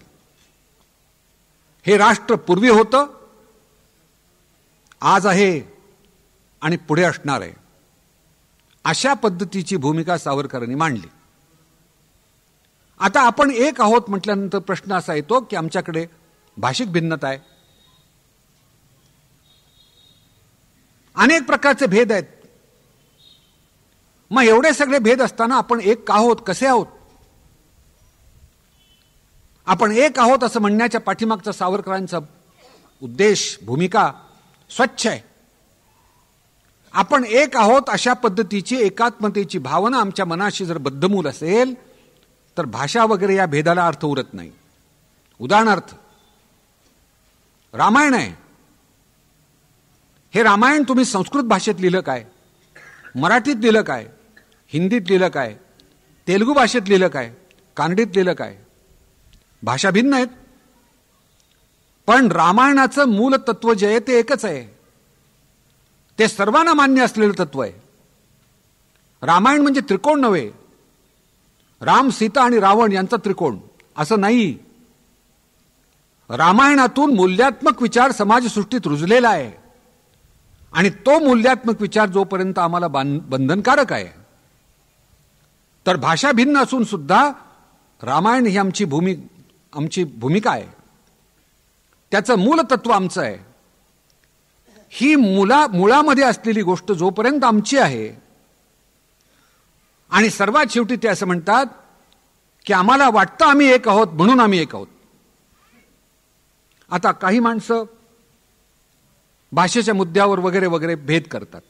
हे राष्ट्र पूर्वी होतं, आज आहे आणि पुढे असणार आहे. अशा पद्धतीची भूमिका सावरकरांनी मांडली. आता आपण एक आहोत म्हटल्यानंतर प्रश्न असा येतो की आमच्याकडे भाषिक भिन्नता आहे, अनेक प्रकारचे भेद आहेत. मग एवढे सगळे भेद असताना आपण एक का आहोत, कसे आहोत? आपण एक आहोत असं म्हणण्याच्या पाठीमागचा सावरकरांचा उद्देश, भूमिका स्वच्छ आहे. आपण एक आहोत अशा पद्धतीची एकात्मतेची भावना आमच्या मनाशी जर बद्धमूल असेल तर भाषा वगैरे या भेदाला अर्थ उरत नाही. उदाहरणार्थ, रामायण आहे. हे रामायण तुम्ही संस्कृत भाषेत लिहिलं काय, मराठीत लिहिलं काय, हिंदीत लिहिलं काय, तेलुगू भाषेत लिहिलं काय, कानडीत लिहिलं काय, भाषा भिन्न आहेत. पण रामायणाचं मूल तत्व जे आहे ते एकच आहे. ते सर्वांना मान्य असलेलं तत्व आहे. रामायण म्हणजे त्रिकोण नव्हे, राम, सीता आणि रावण यांचा त्रिकोण असं नाही. रामायणातून मूल्यात्मक विचार समाजसृष्टीत रुजलेला आहे, आणि तो मूल्यात्मक विचार जोपर्यंत आम्हाला बंधनकारक आहे, तर भाषा भिन्न असून सुद्धा रामायण ही आमची भूमिका आहे. त्याचं मूल तत्व आमचं आहे. ही मुळामध्ये असलेली गोष्ट जोपर्यंत आमची आहे, आणि सर्वात शेवटी ते असं म्हणतात की आम्हाला वाटतं आम्ही एक आहोत म्हणून आम्ही एक आहोत. आता काही माणसं भाषेच्या मुद्द्यावर वगैरे वगैरे भेद करतात.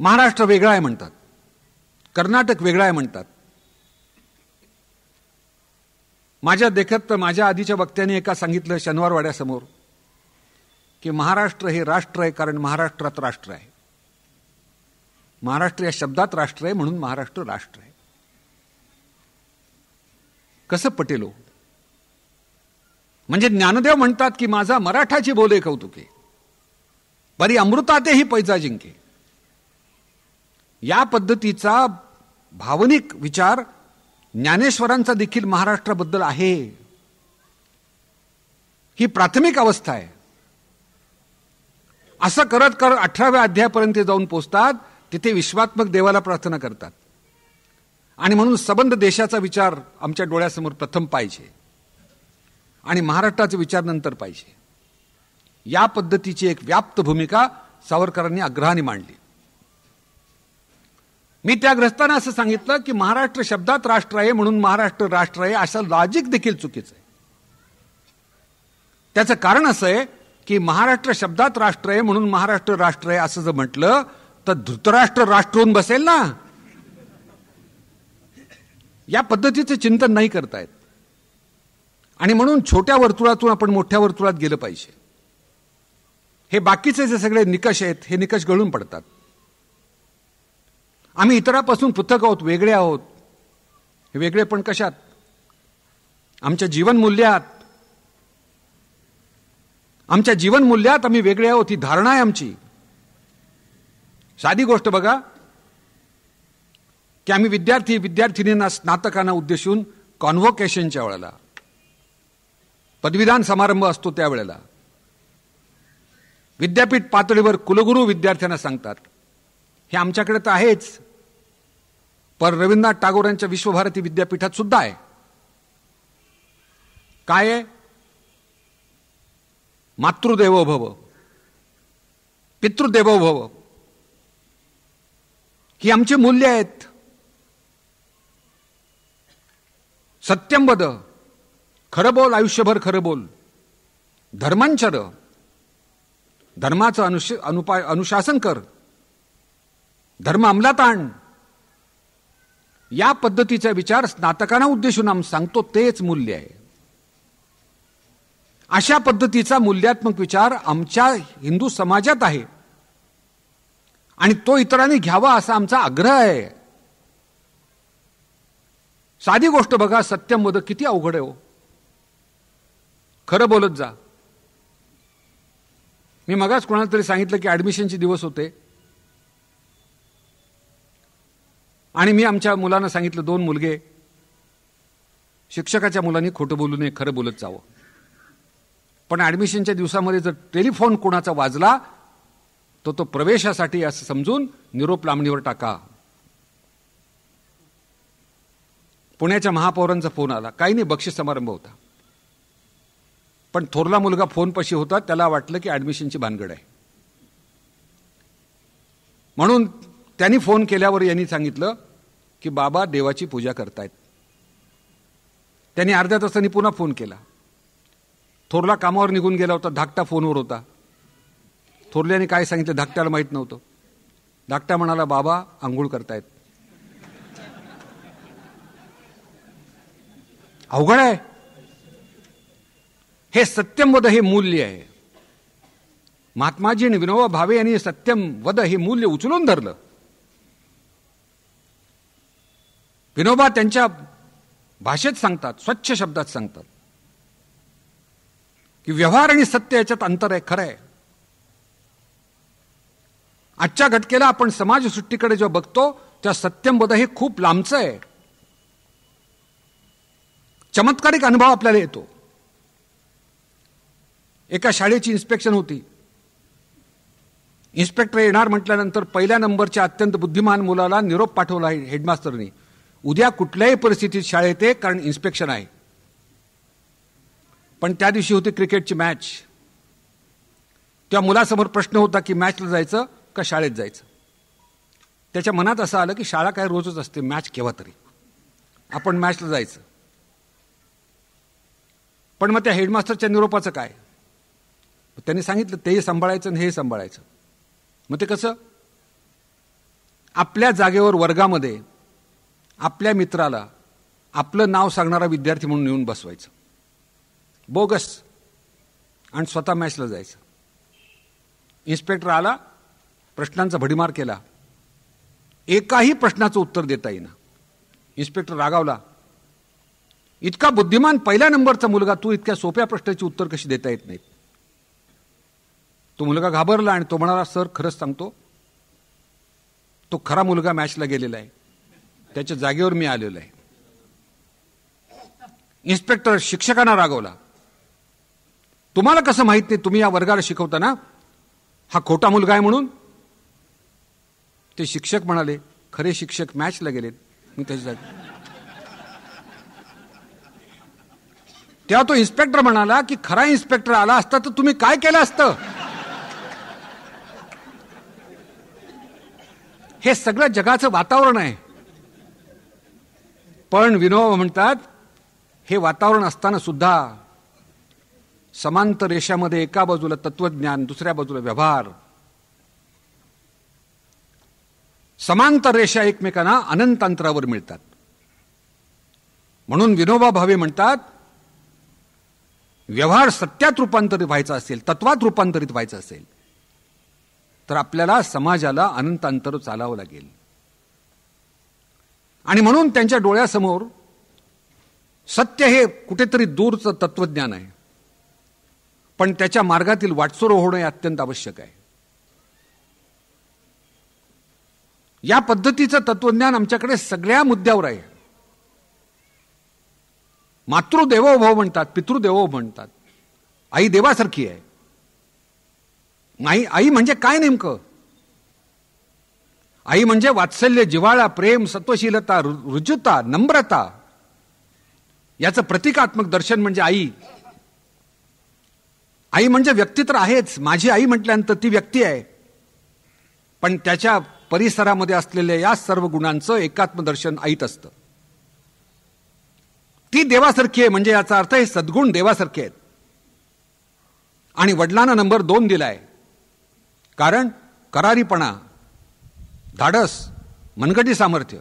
महाराष्ट्र वेगळा आहे म्हणतात, कर्नाटक वेगळा आहे म्हणतात. माझ्या देखत माझ्या आधीच्या वक्त्याने एका सांगितलं शनिवारवाड्यासमोर की महाराष्ट्र हे राष्ट्र आहे कारण महाराष्ट्रात राष्ट्र आहे. महाराष्ट्र या शब्दात राष्ट्र आहे म्हणून महाराष्ट्र राष्ट्र आहे. कसं पटेल हो? म्हणजे ज्ञानदेव म्हणतात की माझा मराठाची बोले कौतुके, परी अमृतातेही पैजा जिंके. या पद्धतीचा भावनिक विचार ज्ञानेश्वरांचा देखील महाराष्ट्राबद्दल आहे. ही प्राथमिक अवस्था आहे. असं करत करत 18व्या अध्यायापर्यंत जाऊन पोचतात. तिथे विश्वात्मक देवाला प्रार्थना करतात, आणि म्हणून सबंध देशाचा विचार आमच्या डोळ्यासमोर प्रथम पाहिजे आणि महाराष्ट्राचा विचार नंतर पाहिजे. या पद्धतीची एक व्याप्त भूमिका सावरकरांनी आग्रहाने मांडली. मी त्या ग्रस्तांना असं सांगितलं की महाराष्ट्र शब्दात राष्ट्र आहे म्हणून महाराष्ट्र राष्ट्र आहे असं लॉजिक देखील चुकीचं आहे. त्याचं कारण असं आहे की महाराष्ट्र शब्दात राष्ट्र आहे म्हणून महाराष्ट्र राष्ट्र आहे असं जर म्हटलं तर धृतराष्ट्र राष्ट्र होऊन बसेल ना. या पद्धतीचं चिंतन नाही करतायत, आणि म्हणून छोट्या वर्तुळातून आपण मोठ्या वर्तुळात गेलं पाहिजे. हे बाकीचे जे सगळे निकष आहेत हे निकष गळून पडतात. आम्ही इतरांपासून पृथक आहोत, वेगळे आहोत. हे वेगळे पण कशात? आमच्या जीवनमूल्यात. आमच्या जीवनमूल्यात आम्ही वेगळे आहोत ही धारणा आहे आमची. साधी गोष्ट बघा की आम्ही विद्यार्थिनींना स्नातकांना उद्देशून कॉन्व्होकेशनच्या वेळेला, पदवीदान समारंभ असतो त्यावेळेला विद्यापीठ पातळीवर कुलगुरू विद्यार्थ्यांना सांगतात. हे आमच्याकडे तर आहेच, पण रवींद्रनाथ टागोरांच्या विश्वभारती विद्यापीठात सुद्धा आहे. काय आहे? मातृदेवो भव, पितृदेवो भव. ही आमची मूल्य आहेत. सत्यम वद, खरं बोल, आयुष्यभर खरं बोल. धर्मांचर, धर्माचं अनुशासन कर. धर्म अंमलात आण. या पद्धतीचा विचार स्नातकांना उद्देशून आम्ही सांगतो, तेच मूल्य आहे. अशा पद्धतीचा मूल्यात्मक विचार आमच्या हिंदू समाजात आहे आणि तो इतरांनी घ्यावा असा आमचा आग्रह आहे. साधी गोष्ट बघा, सत्यम वद किती अवघड आहे हो. खरं बोलत जा. मी मगाच कोणाला तरी सांगितलं की ऍडमिशनचे दिवस होते आणि मी आमच्या मुलांना सांगितलं, 2 मुलगे, शिक्षकाच्या मुलांनी खोटं बोलू नये, खरं बोलत जावं. पण ऍडमिशनच्या दिवसामध्ये जर टेलिफोन कोणाचा वाजला तर तो प्रवेशासाठी असं समजून निरोप लांबणीवर टाका. पुण्याच्या महापौरांचा फोन आला, काही नाही, बक्षीस समारंभ होता. पण थोरला मुलगा फोनपाशी होता, त्याला वाटलं की ऍडमिशनची भानगड आहे. म्हणून त्यांनी फोन केल्यावर यांनी सांगितलं की बाबा देवाची पूजा करतायत. त्यांनी अर्ध्या तासांनी पुन्हा फोन केला. थोरला कामावर निघून गेला होता, धाकटा फोनवर होता. थोरल्याने काय सांगितलं धाकट्याला माहित नव्हतं. धाकटा म्हणाला, बाबा आंघोळ करतायत. अवघड आहे. हे सत्यम वद हे मूल्य आहे. महात्माजी आणि विनोबा भावे यांनी सत्यम वद हे मूल्य उचलून धरलं. विनोबा त्यांच्या भाषेत सांगतात, स्वच्छ शब्दात सांगतात की व्यवहार आणि सत्य याच्यात अंतर आहे. खरं आहे. आजच्या घटकेला आपण समाजसृष्टीकडे जेव्हा बघतो तेव्हा सत्यम वद हे खूप लांबचं आहे. चमत्कारिक अनुभव आपल्याला येतो. एका शाळेची इन्स्पेक्शन होती. इन्स्पेक्टर येणार म्हटल्यानंतर पहिल्या नंबरच्या अत्यंत बुद्धिमान मुलाला निरोप पाठवला हेडमास्टरनी, उद्या कुठल्याही परिस्थितीत शाळेत ये, कारण इन्स्पेक्शन आहे. पण त्या दिवशी होती क्रिकेटची मॅच. त्या मुलासमोर प्रश्न होता की मॅचला जायचं का शाळेत जायचं. त्याच्या मनात असं आलं की शाळा काय रोजच असते, मॅच केव्हा तरी, आपण मॅचला जायचं. पण मग त्या हेडमास्टरच्या निरोपाचं काय. त्यांनी सांगितलं तेही सांभाळायचं आणि हे सांभाळायचं. मग ते कसं, आपल्या जागेवर वर्गामध्ये आपल्या मित्राला आपलं नाव सांगणारा विद्यार्थी म्हणून येऊन बसवायचं, बोगस, आणि स्वतः मॅचला जायचं. इन्स्पेक्टर आला, प्रश्नांचा भडीमार केला, एकाही प्रश्नाचं उत्तर देता येईना. इन्स्पेक्टर रागावला, इतका बुद्धिमान पहिल्या नंबरचा मुलगा, तू इतक्या सोप्या प्रश्नाची उत्तर कशी देता येत नाहीत. तो मुलगा घाबरला आणि तो म्हणाला, सर खरंच सांगतो, तो खरा मुलगा मॅचला गेलेला आहे, त्याच्या जागेवर मी आलेलो आहे. इन्स्पेक्टर शिक्षकांना रागवला, तुम्हाला कसं माहित नाही, तुम्ही या वर्गाला शिकवता ना हा खोटा मुलगा आहे म्हणून. ते शिक्षक म्हणाले, खरे शिक्षक मॅचला गेलेत, मी त्याच्या जागी. तेव्हा तो इन्स्पेक्टर म्हणाला की खरा इन्स्पेक्टर आला असता तर तुम्ही काय केलं असतं. हे सगळं जगाचं वातावरण आहे. पण विनोबा म्हणतात, हे वातावरण असताना सुद्धा समांतर रेषामध्ये एका बाजूला तत्वज्ञान, दुसऱ्या बाजूला व्यवहार, समांतर रेषा एकमेकांना अनंत अंतरावर मिळतात. म्हणून विनोबा भावे म्हणतात, व्यवहार सत्यात रूपांतरित व्हायचा असेल, तत्वात रूपांतरित व्हायचं असेल तर आपल्याला समाजाला अनंत अंतर चालावं लागेल. आणि म्हणून त्यांच्या डोळ्यासमोर सत्य हे कुठेतरी दूरचं तत्वज्ञान आहे, पण त्याच्या मार्गातील वाटसरू होणं हे अत्यंत आवश्यक आहे. या पद्धतीचं तत्वज्ञान आमच्याकडे सगळ्या मुद्द्यावर आहे. मातृदेवोभव म्हणतात, पितृदेवोभव म्हणतात. आई देवासारखी आहे. आई म्हणजे काय नेमकं. आई म्हणजे वात्सल्य, जिव्हाळा, प्रेम, सत्वशीलता, रुजुता, नम्रता याचं प्रतिकात्मक दर्शन म्हणजे आई. आई म्हणजे व्यक्ती तर आहेच. माझी आई म्हटल्यानंतर ती व्यक्ती आहे, पण त्याच्या परिसरामध्ये असलेल्या या सर्व गुणांचं एकात्मदर्शन आईत असतं. ती देवासारखी आहे म्हणजे याचा अर्थ हे सद्गुण देवासारखे आहेत. आणि वडिलांना नंबर 2 दिलाय, कारण करारीपणा, धाडस, मनगटी सामर्थ्य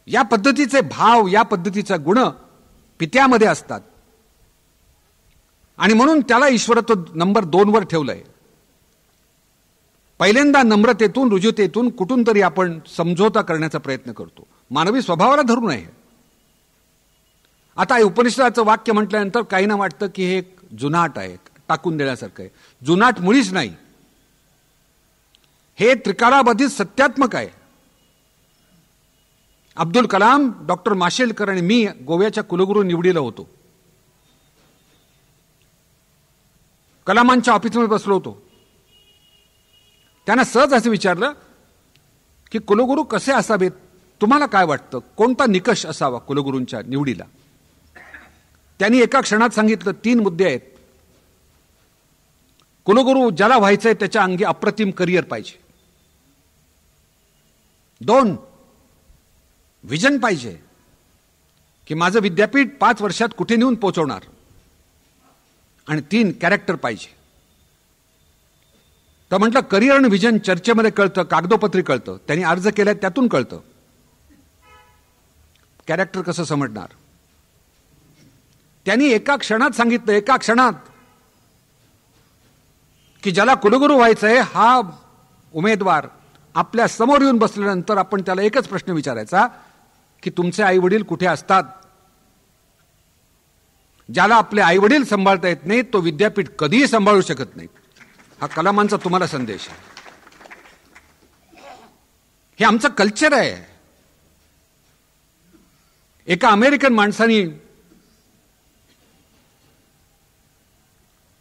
या पद्धतीचे भाव, या पद्धतीचा गुण पित्यामध्ये असतात आणि म्हणून त्याला ईश्वरत्व नंबर 2 वर ठेवलंय. पहिल्यांदा नम्रतेतून, रुजुतेतून कुठून तरी आपण समझोता करण्याचा प्रयत्न करतो, मानवी स्वभावाला धरू नये. आता उपनिषदाचं वाक्य म्हटल्यानंतर काहींना वाटतं की हे एक जुनाट आहे, टाकून देण्यासारखं आहे. जुनाट मुळीच नाही, हे त्रिकालाबाधित सत्यात्मक आहे. अब्दुल कलाम, डॉक्टर माशेलकर आणि मी गोव्याच्या कुलगुरू निवडीला होतो. कलामांच्या ऑफिसमध्ये बसलो होतो. त्यांना सहज असं विचारलं की कुलगुरू कसे असावेत, तुम्हाला काय वाटतं, कोणता निकष असावा कुलगुरूंच्या निवडीला. त्यांनी एका क्षणात सांगितलं 3 मुद्दे आहेत. कुलगुरू ज्याला व्हायचंय त्याच्या अंगी अप्रतिम करिअर पाहिजे. 2, विजन पाहिजे की माझं विद्यापीठ 5 वर्षात कुठे नेऊन पोहोचवणार. आणि 3, कॅरेक्टर पाहिजे. तर म्हटलं करिअर आणि विजन चर्चेमध्ये कळतं, कागदोपत्री कळतं, त्यांनी अर्ज केलाय त्यातून कळतं. कॅरेक्टर कसं समजणार. त्यांनी एका क्षणात सांगितलं, एका क्षणात, की ज्याला कुलगुरू व्हायचंय हा उमेदवार आपल्या समोर येऊन बसल्यानंतर आपण त्याला एकच प्रश्न विचारायचा की तुमचे आई वडील कुठे असतात. ज्याला आपले आई वडील सांभाळता येत नाही तो विद्यापीठ कधीही सांभाळू शकत नाही. हा कलामांचा तुम्हाला संदेश आहे. हे आमचं कल्चर आहे. एका अमेरिकन माणसाने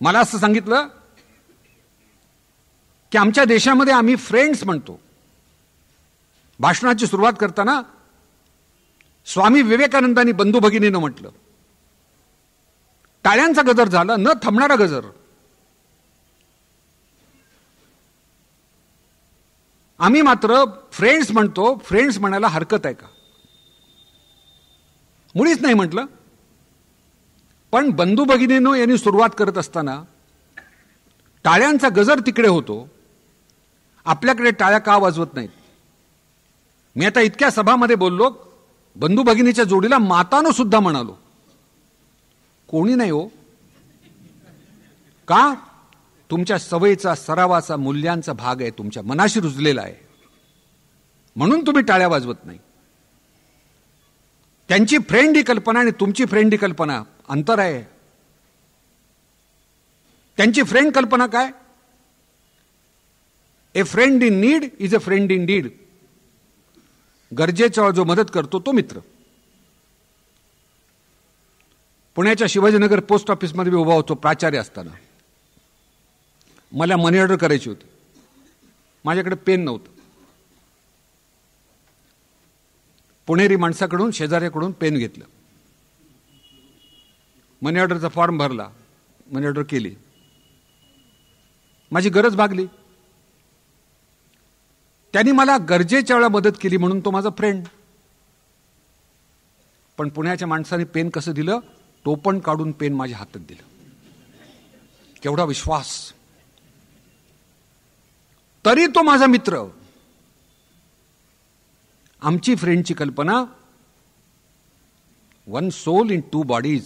मला असं सांगितलं की आमच्या देशामध्ये आम्ही फ्रेंड्स म्हणतो. भाषणाची सुरुवात करताना स्वामी विवेकानंदांनी बंधू भगिनीनं म्हटलं. टाळ्यांचा गजर झाला, न थांबणारा गजर. आम्ही मात्र फ्रेंड्स म्हणतो. फ्रेंड्स म्हणायला हरकत आहे का. मुळीच नाही म्हटलं. पण बंधू भगिनीनो यांनी सुरुवात करत असताना टाळ्यांचा गजर तिकडे होतो, आपल्याकडे टाळ्या का वाजवत नाहीत. मी आता इतक्या सभामध्ये बोललो, बंधू भगिनीच्या जोडीला मातानो सुद्धा म्हणालो. कोणी नाही हो. का. तुमच्या सवयीचा, सरावाचा, मूल्यांचा भाग आहे, तुमच्या मनाशी रुजलेला आहे, म्हणून तुम्ही टाळ्या वाजवत नाही. त्यांची फ्रेंड ही कल्पना आणि तुमची फ्रेंड ही कल्पना अंतर आहे. त्यांची फ्रेंड कल्पना काय. ए friend in need is a friend in deed. गरजेच्या जो मदत करतो तो मित्र. पुण्याच्या शिवाजीनगर पोस्ट ऑफिसमध्ये मी उभा होतो प्राचार्य असताना. मला मनी ऑर्डर करायची होती. माझ्याकडे पेन नव्हतं. पुणेरी माणसाकडून, शेजाऱ्याकडून पेन घेतलं. मनी ऑर्डरचा फॉर्म भरला, मनी ऑर्डर केली. माझी गरज भागली. त्यांनी मला गरजेच्या वेळा मदत केली म्हणून तो माझा फ्रेंड. पण पुण्याच्या माणसाने पेन कसं दिलं, टोपण काढून पेन माझ्या हातात दिलं. केवढा विश्वास. तरी तो माझा मित्र. आमची फ्रेंडची कल्पना 1 सोल इन 2 बॉडीज.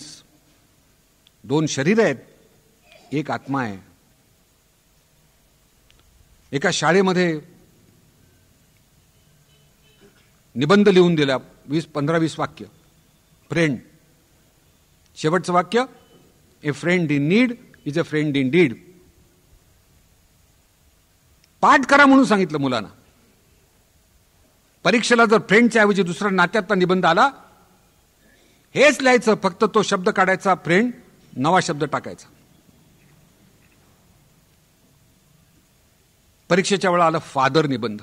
2 शरीर आहेत, 1 आत्मा आहे. एका शाळेमध्ये निबंध लिहून दिला, 15-20 वाक्य. फ्रेंड. शेवटचं वाक्य, ए friend in need is a friend in deed. पाठ करा म्हणून सांगितलं मुलांना. परीक्षेला जर फ्रेंडच्या ऐवजी दुसऱ्या नात्यातला निबंध आला, हेच लिहायचं, फक्त तो शब्द काढायचा फ्रेंड, नवा शब्द टाकायचा. परीक्षेच्या वेळा आला फादर निबंध.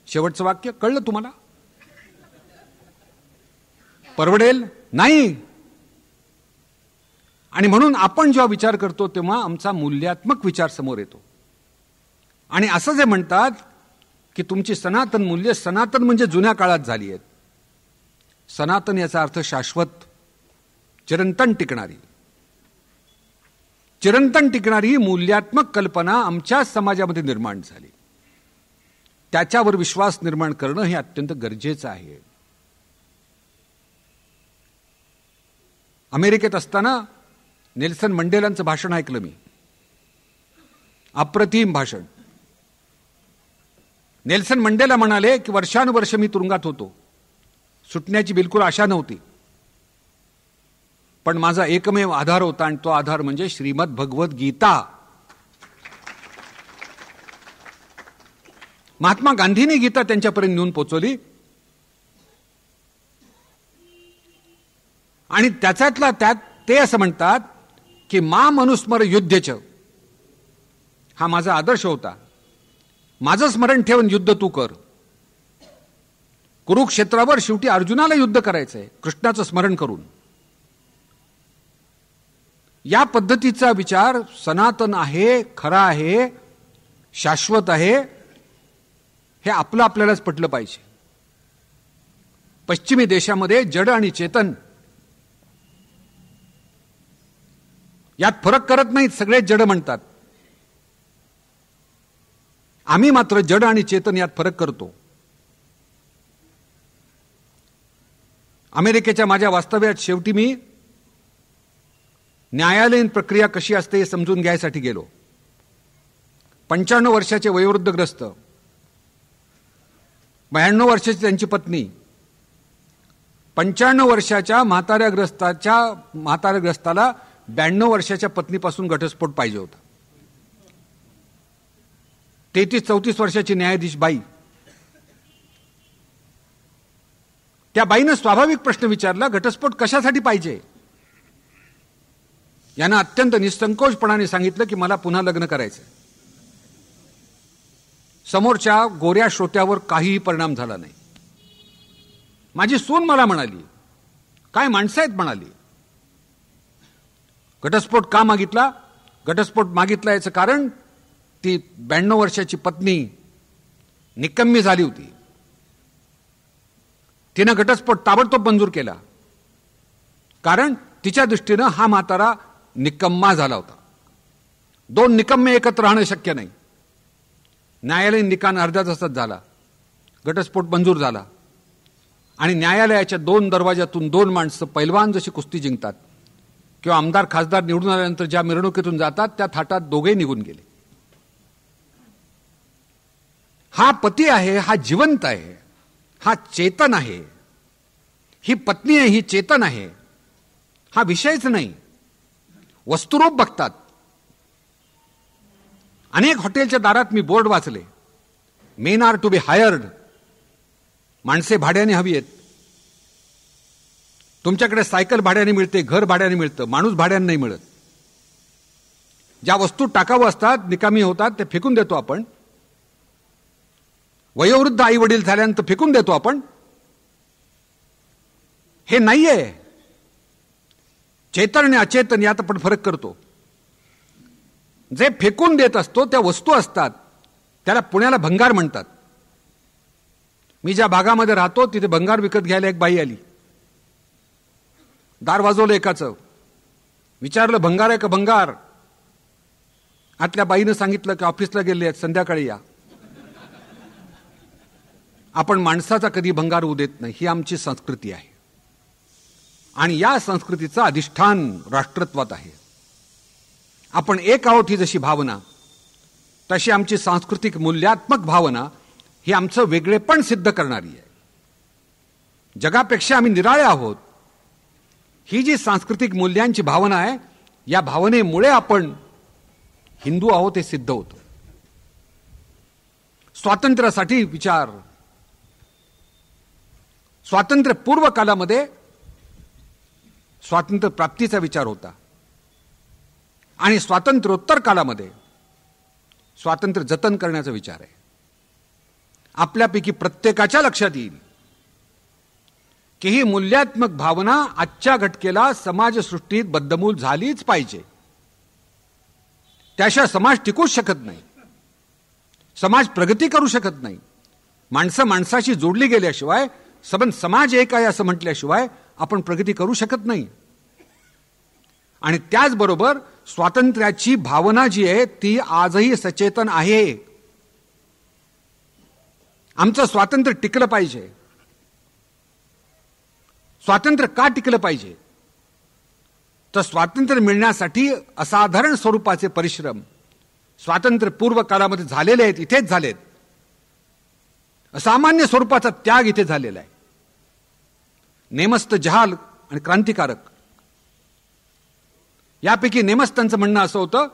शेवटचं वाक्य कळलं तुम्हाला. परवडेल नाही. आणि म्हणून आपण जेव्हा विचार करतो तेव्हा आमचा मूल्यात्मक विचार समोर येतो. आणि असं जे म्हणतात की तुमची सनातन मूल्य, सनातन म्हणजे जुन्या काळात झाली आहेत. सनातन याचा अर्थ शाश्वत, चिरंतन टिकणारी. चिरंतन टिकणारी मूल्यात्मक कल्पना आमच्या समाजामध्ये निर्माण झाली. त्याच्यावर विश्वास निर्माण करणं हे अत्यंत गरजेचं आहे. अमेरिकेत असताना नेल्सन मंडेलांचं भाषण ऐकलं मी. अप्रतिम भाषण. नेल्सन मंडेला म्हणाले की वर्षानुवर्ष मी तुरुंगात होतो, सुटण्याची बिलकुल आशा नव्हती, पण माझा एकमेव आधार होता आणि तो आधार म्हणजे श्रीमद भगवत गीता. महात्मा गांधींनी गीता त्यांच्यापर्यंत नेऊन पोचवली आणि त्याच्यातला त्यात ते असं म्हणतात की मा मनुस्मर युद्धच हा माझा आदर्श होता. माझं स्मरण ठेवून युद्ध तू कर. कुरुक्षेत्रावर शेवटी अर्जुनाला युद्ध करायचंय कृष्णाचं स्मरण करून. या पद्धतीचा विचार सनातन आहे, खरा आहे, शाश्वत आहे, हे आपलं आपल्यालाच पटलं पाहिजे. पश्चिमी देशामध्ये जड आणि चेतन यात फरक करत नाहीत, सगळेच जड म्हणतात. आम्ही मात्र जड आणि चेतन यात फरक करतो. अमेरिकेच्या माझ्या वास्तव्यात शेवटी मी न्यायालयीन प्रक्रिया कशी असते हे समजून घ्यायसाठी गेलो. 95 वर्षाचे वयोवृद्धग्रस्त, 92 वर्षाची त्यांची पत्नी, 95 वर्षाच्या म्हाताऱ्याग्रस्ताला 92 वर्षाच्या पत्नीपासून घटस्फोट पाहिजे होता. 33-34 वर्षाची न्यायाधीश बाई, त्या बाईनं स्वाभाविक प्रश्न विचारला, घटस्फोट कशासाठी पाहिजे? यानं अत्यंत निसंकोचपणाने सांगितलं की मला पुन्हा लग्न करायचं. समोरच्या गोऱ्या श्रोत्यावर काहीही परिणाम झाला नाही. माझी सून मला म्हणाली, काय माणसं आहेत म्हणाली. घटस्फोट का मागितला? घटस्फोट मागितला याचं कारण ती 92 वर्षाची पत्नी निकम्मी झाली होती. तिनं घटस्फोट ताबडतोब मंजूर केला, कारण तिच्या दृष्टीनं हा म्हातारा निकम्मा झाला होता. 2 निकम्मे एकत्र राहणं शक्य नाही. न्यायालयीन निकाल अर्ध्या तासात झाला, घटस्फोट मंजूर झाला आणि न्यायालयाच्या 2 दरवाजातून 2 माणसं पैलवान जशी कुस्ती जिंकतात किंवा आमदार खासदार निवडून आल्यानंतर ज्या मिरवणुकीतून जातात त्या थाटात दोघे निघून गेले. हा पती आहे, हा जिवंत आहे, हा चेतन आहे. ही पत्नी आहे, ही चेतन आहे. हा विषयच नाही. वस्तुरूप बघतात. अनेक हॉटेलच्या दारात मी बोर्ड वाचले, men are to be hired. माणसे भाड्याने हवी आहेत. तुमच्याकडे सायकल भाड्याने मिळते, घर भाड्याने मिळतं, माणूस भाड्याने नाही मिळत. ज्या वस्तू टाकावं असतात, निकामी होतात, ते फेकून देतो आपण. वयोवृद्ध आई वडील झाल्यानंतर फेकून देतो आपण. हे नाहीये. चेतन आणि अचेतन यात आपण फरक करतो. जे फेकून देत असतो त्या वस्तू असतात, त्याला पुण्याला भंगार म्हणतात. मी ज्या भागामध्ये राहतो तिथे भंगार विकत घ्यायला एक बाई आली. दार वाजवलं एकाचं, विचारलं भंगार आहे का भंगार? आतल्या बाईनं सांगितलं की ऑफिसला गेले आहेत, संध्याकाळी या. आपण माणसाचा कधी भंगार होऊ देत नाही. ही आमची संस्कृती आहे आणि या संस्कृतीचं अधिष्ठान राष्ट्रत्वात आहे. आपण एक आहोत ही जशी भावना, तशी आमची सांस्कृतिक मूल्यात्मक भावना ही आमचं वेगळेपण सिद्ध करणारी आहे. जगापेक्षा आम्ही निराळे आहोत. ही जी सांस्कृतिक मूल्यांची भावना आहे, या भावनेमुळे आपण हिंदू आहोत हे सिद्ध होतं. स्वातंत्र्यासाठी विचार, स्वातंत्र्यपूर्व कालामध्ये स्वातंत्र्य प्राप्तीचा विचार होता आणि स्वातंत्र्योत्तर कालामध्ये स्वातंत्र्य जतन करण्याचा विचार आहे. आपल्यापैकी प्रत्येकाच्या लक्षात येईल की ही मूल्यात्मक भावना आजच्या घटकेला समाजसृष्टीत बद्धमूल झालीच पाहिजे. त्याशिवाय समाज टिकूच शकत नाही, समाज प्रगती करू शकत नाही. माणसं माणसाशी जोडली गेल्याशिवाय, समाज एक आहे असं म्हटल्याशिवाय आपण प्रगती करू शकत नाही. आणि त्याचबरोबर स्वातंत्र्याची भावना जी आहे ती आजही सचेतन आहे. आमचं स्वातंत्र्य टिकलं पाहिजे. स्वातंत्र्य का टिकलं पाहिजे? तर स्वातंत्र्य मिळण्यासाठी असाधारण स्वरूपाचे परिश्रम स्वातंत्र्यपूर्व काळामध्ये झालेले आहेत, इथेच झालेत. असामान्य स्वरूपाचा त्याग इथे झालेला आहे. नेमस्त, जहाल आणि क्रांतिकारक यापैकी नेमस्तांचं म्हणणं असं होतं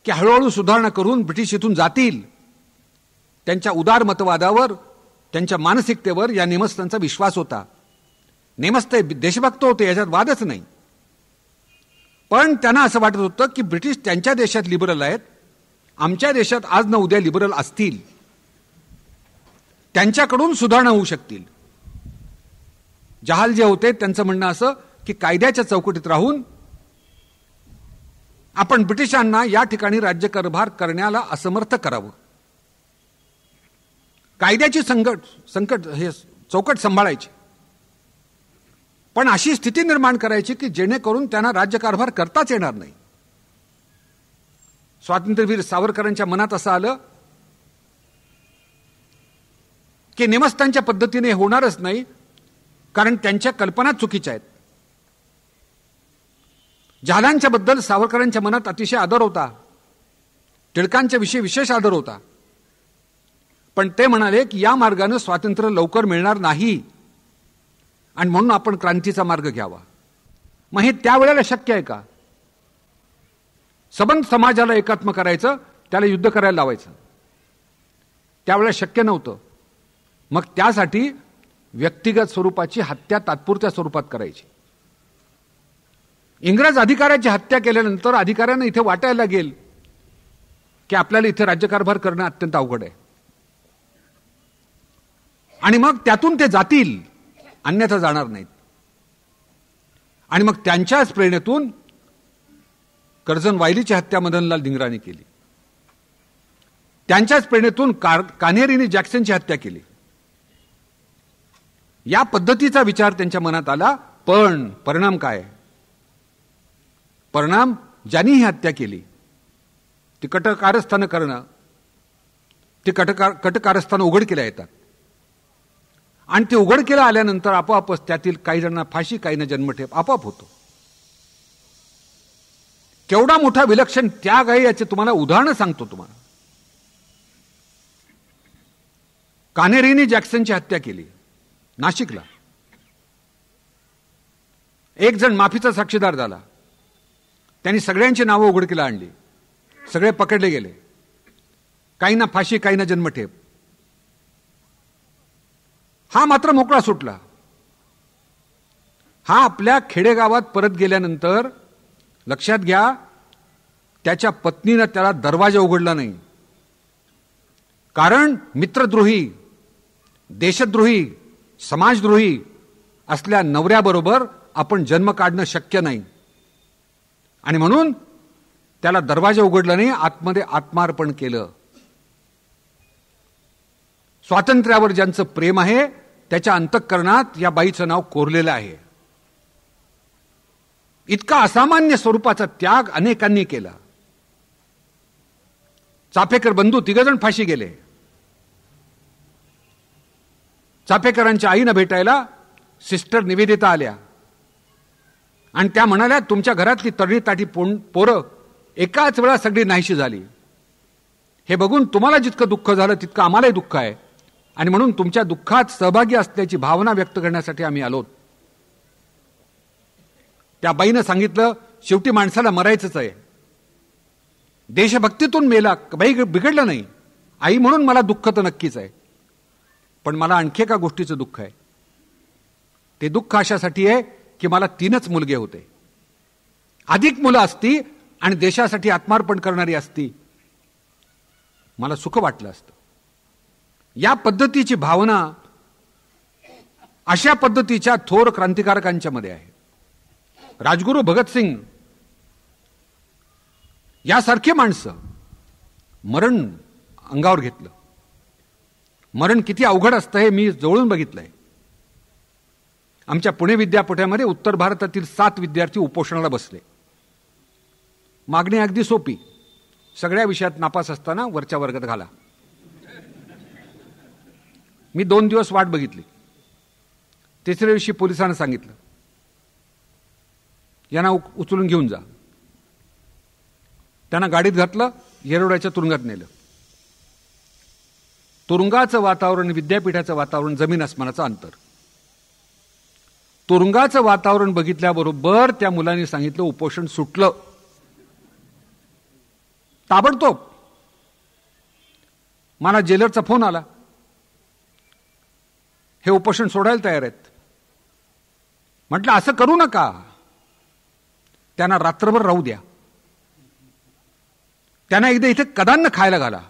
की हळूहळू सुधारणा करून ब्रिटिश इथून जातील. त्यांच्या उदार मतवादावर, त्यांच्या मानसिकतेवर या नेमस्तांचा विश्वास होता. नेमस्त देशभक्त होते, याच्यात वादच नाही. पण त्यांना असं वाटत होतं की ब्रिटिश त्यांच्या देशात लिबरल आहेत, आमच्या देशात आज ना उद्या लिबरल असतील, त्यांच्याकडून सुधारणा होऊ शकतील. जहाल जे होते त्यांचं म्हणणं असं की कायद्याच्या चौकटीत राहून आपण ब्रिटिशांना या ठिकाणी राज्यकारभार करण्याला असमर्थ करावं. कायद्याची चौकट सांभाळायची, पण अशी स्थिती निर्माण करायची की जेणेकरून त्यांना राज्यकारभार करताच येणार नाही. स्वातंत्र्यवीर सावरकरांच्या मनात असं आलं की नेमस्तांच्या पद्धतीने होणारच नाही, कारण त्यांच्या कल्पना चुकीच्या आहेत. जहालांच्या बद्दल सावरकरांच्या मनात अतिशय आदर होता, टिळकांच्या विषयी विशेष आदर होता. पण ते म्हणाले की या मार्गाने स्वातंत्र्य लवकर मिळणार नाही आणि म्हणून आपण क्रांतीचा मार्ग घ्यावा. मग हे त्यावेळेला शक्य आहे का? सबंध समाजाला एकात्म करायचं, त्याला युद्ध करायला लावायचं, त्यावेळेला शक्य नव्हतं. मग त्यासाठी व्यक्तिगत स्वरूपाची हत्या तात्पुरत्या स्वरूपात करायची. इंग्रज अधिकाऱ्याची हत्या केल्यानंतर अधिकाऱ्यांना इथे वाटायला लागेल की आपल्याला इथे राज्यकारभार करणं अत्यंत अवघड आहे, आणि मग त्यातून ते जातील, अन्यथा जाणार नाहीत. आणि मग त्यांच्याच प्रेरणेतून कर्झन वायलीची हत्या मदनलाल धिंगराने केली. त्यांच्याच प्रेरणेतून कान्हेरीने जॅक्सनची हत्या केली. या पद्धतीचा विचार त्यांच्या मनात आला. पण परिणाम काय? परिणाम, ज्यांनी ही हत्या केली ती कटकारस्थानं करणं, ती कटकारस्थानं उघडकीला येतात, आणि ते उघडकीला आल्यानंतर आपोआपच त्यातील काही जणांना फाशी, काहींना जन्मठेप आपोआप होतो. केवढा मोठा विलक्षण त्याग आहे याचे तुम्हाला उदाहरणं सांगतो. तुम्हाला कान्हेरीने जॅक्सनची हत्या केली नाशिकला. एक जण माफीचा साक्षीदार झाला, त्यांनी सगळ्यांची नावं उघडकीला आणली, सगळे पकडले गेले, काहींना फाशी, काहींना जन्मठेप. हा मात्र मोकळा सुटला. हा आपल्या खेडेगावात परत गेल्यानंतर, लक्षात घ्या, त्याच्या पत्नीनं त्याला दरवाजा उघडला नाही. कारण मित्रद्रोही, देशद्रोही, समाजद्रोही असल्या नवऱ्याबरोबर आपण जन्म काढणं शक्य नाही, आणि म्हणून त्याला दरवाजा उघडला नाही, आतमध्ये आत्मार्पण केलं. स्वातंत्र्यावर ज्यांचं प्रेम आहे त्याच्या अंतःकरणात या बाईचं नाव कोरलेलं आहे. इतका असामान्य स्वरूपाचा त्याग अनेकांनी केला. चाफेकर बंधू तिघजण फाशी गेले. चाफेकरांच्या आईनं भेटायला सिस्टर निवेदिता आल्या आणि त्या म्हणाल्या, तुमच्या घरातली तरणी ताठी पोरं एकाच वेळा सगळी नाहीशी झाली. हे बघून तुम्हाला जितकं दुःख झालं तितकं आम्हालाही दुःख आहे, आणि म्हणून तुमच्या दुःखात सहभागी असल्याची भावना व्यक्त करण्यासाठी आम्ही आलो. त्या बाईनं सांगितलं, शेवटी माणसाला मरायचंच आहे. देशभक्तीतून मेला, बाई बिघडलं नाही. आई म्हणून मला दुःख तर नक्कीच आहे, पण मला आणखी एका गोष्टीचं दुःख आहे. ते दुःख अशासाठी आहे की मला 3च मुलगे होते. अधिक मुलं असती आणि देशासाठी आत्मार्पण करणारी असती, मला सुख वाटलं असतं. या पद्धतीची भावना अशा पद्धतीच्या थोर क्रांतिकारकांच्या मध्ये आहे. राजगुरू भगतसिंग यासारखे माणसं मरण अंगावर घेतलं. मरण किती अवघड असतं हे मी जवळून बघितलंय. आमच्या पुणे विद्यापीठामध्ये उत्तर भारतातील 7 विद्यार्थी उपोषणाला बसले. मागणी अगदी सोपी, सगळ्या विषयात नापास असताना वरच्या वर्गात घाला. मी 2 दिवस वाट बघितली. तिसऱ्या दिवशी पोलिसांना सांगितलं, यांना उचलून घेऊन जा. त्यांना गाडीत घातलं, येरवड्याच्या तुरुंगात नेलं. तुरुंगाचं वातावरण, विद्यापीठाचं वातावरण, जमीन आसमानाचं अंतर. तुरुंगाचं वातावरण बघितल्याबरोबर त्या मुलांनी सांगितलं उपोषण सुटलं. ताबडतोब मला जेलरचा फोन आला, हे उपोषण सोडायला तयार आहेत. म्हटलं असं करू नका, त्यांना रात्रभर राहू द्या, त्यांना एकदा इथे कदान्न खायला घाला,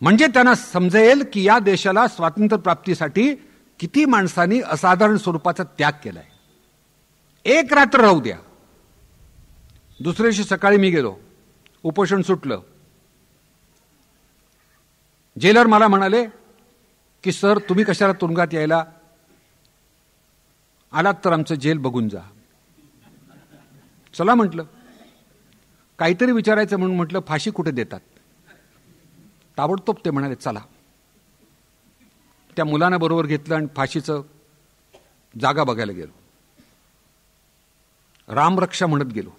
म्हणजे त्यांना समजेल की या देशाला स्वातंत्र्य प्राप्तीसाठी किती माणसांनी असाधारण स्वरूपाचा त्याग केलाय. एक रात्र राहू द्या. दुसऱ्या दिवशी सकाळी मी गेलो, उपोषण सुटलं. जेलर मला म्हणाले की सर, तुम्ही कशाला तुरुंगात यायला आलात, तर आमचं जेल बघून जा. चला म्हटलं, काहीतरी विचारायचं म्हणून म्हटलं फाशी कुठे देतात. ताबडतोब ते म्हणाले चला. त्या मुलांना बरोबर घेतलं आणि फाशीचं जागा बघायला गेलो. रामरक्षा म्हणत गेलो.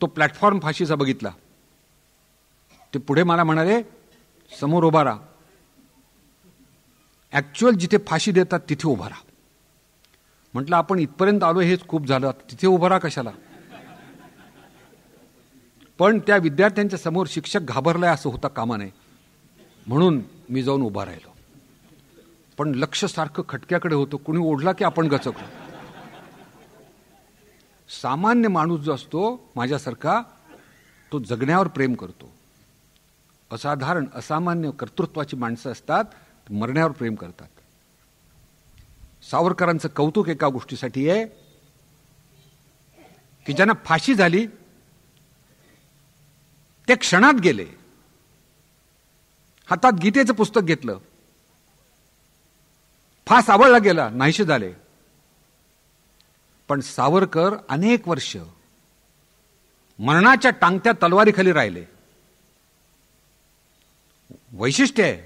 तो प्लॅटफॉर्म फाशीचा बघितला. ते पुढे मला म्हणाले समोर उभा राहा, ऍक्च्युअल जिथे फाशी देतात तिथे उभा राहा. म्हटलं आपण इथपर्यंत आलो हेच खूप झालं, तिथे उभा राहा कशाला. पण त्या विद्यार्थ्यांच्या समोर शिक्षक घाबरलाय असं होता कामा नये, म्हणून मी जाऊन उभा राहिलो. पण लक्ष सारखं खटक्याकडे होतं, कुणी ओढला की आपण गचकलो. सामान्य माणूस जो असतो माझ्यासारखा, तो जगण्यावर प्रेम करतो. असाधारण असामान्य कर्तृत्वाची माणसं असतात, मरण्यावर प्रेम करतात. सावरकरांचं कौतुक एका गोष्टीसाठी आहे की ज्यांना फाशी झाली ते क्षणात गेले, हातात गीतेचं पुस्तक घेतलं, फास आवळला गेला, नाहीसे झाले. पण सावरकर अनेक वर्ष मरणाच्या टांगत्या तलवारीखाली राहिले. वैशिष्ट्य आहे.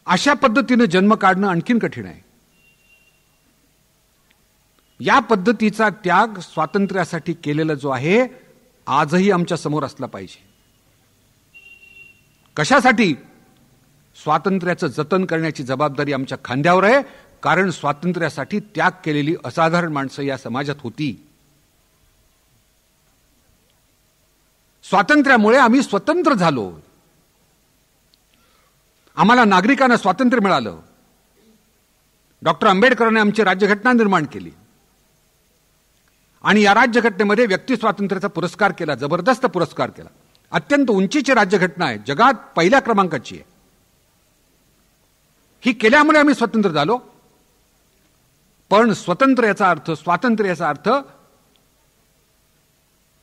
अशा पद्धतीनं जन्म काढणं आणखीन कठीण आहे. या पद्धतीचा त्याग स्वातंत्र्यासाठी केलेला जो आहे आजही आमच्या समोर असला पाहिजे. कशासाठी? स्वातंत्र्याचं जतन करण्याची जबाबदारी आमच्या खांद्यावर आहे, कारण स्वातंत्र्यासाठी त्याग केलेली असाधारण माणसं या समाजात होती. स्वातंत्र्यामुळे आम्ही स्वतंत्र झालो. आम्हाला नागरिकांना स्वातंत्र्य मिळालं. डॉक्टर आंबेडकरांनी आमची राज्यघटना निर्माण केली आणि या राज्यघटनेमध्ये व्यक्ती स्वातंत्र्याचा पुरस्कार केला, जबरदस्त पुरस्कार केला. अत्यंत उंचीची राज्यघटना आहे, जगात पहिल्या क्रमांकाची आहे. ही केल्यामुळे आम्ही स्वतंत्र झालो. पण स्वतंत्र याचा अर्थ, स्वातंत्र्य याचा अर्थ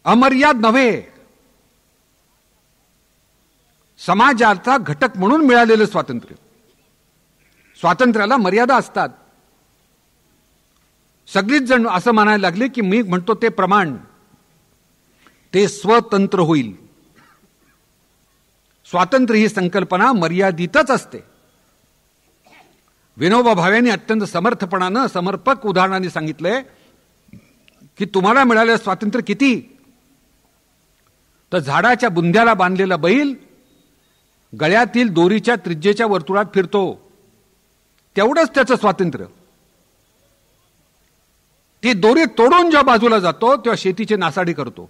अमर्याद नव्हे, समाजाचा घटक म्हणून मिळालेलं स्वातंत्र्य. स्वातंत्र्याला मर्यादा असतात. सगळीच जण असं म्हणायला लागले की मी म्हणतो ते प्रमाण, ते स्वतंत्र होईल. स्वातंत्र्य ही संकल्पना मर्यादितच असते. विनोबा भावेंनी अत्यंत समर्थपणानं, समर्पक उदाहरणाने सांगितलंय की तुम्हाला मिळालेलं स्वातंत्र्य किती, तर झाडाच्या बुंध्याला बांधलेला बैल गळ्यातील दोरीच्या त्रिज्येच्या वर्तुळात फिरतो, तेवढंच त्याचं स्वातंत्र्य. ती दोरी तोडून ज्या बाजूला जातो तेव्हा शेतीची नासाडी करतो.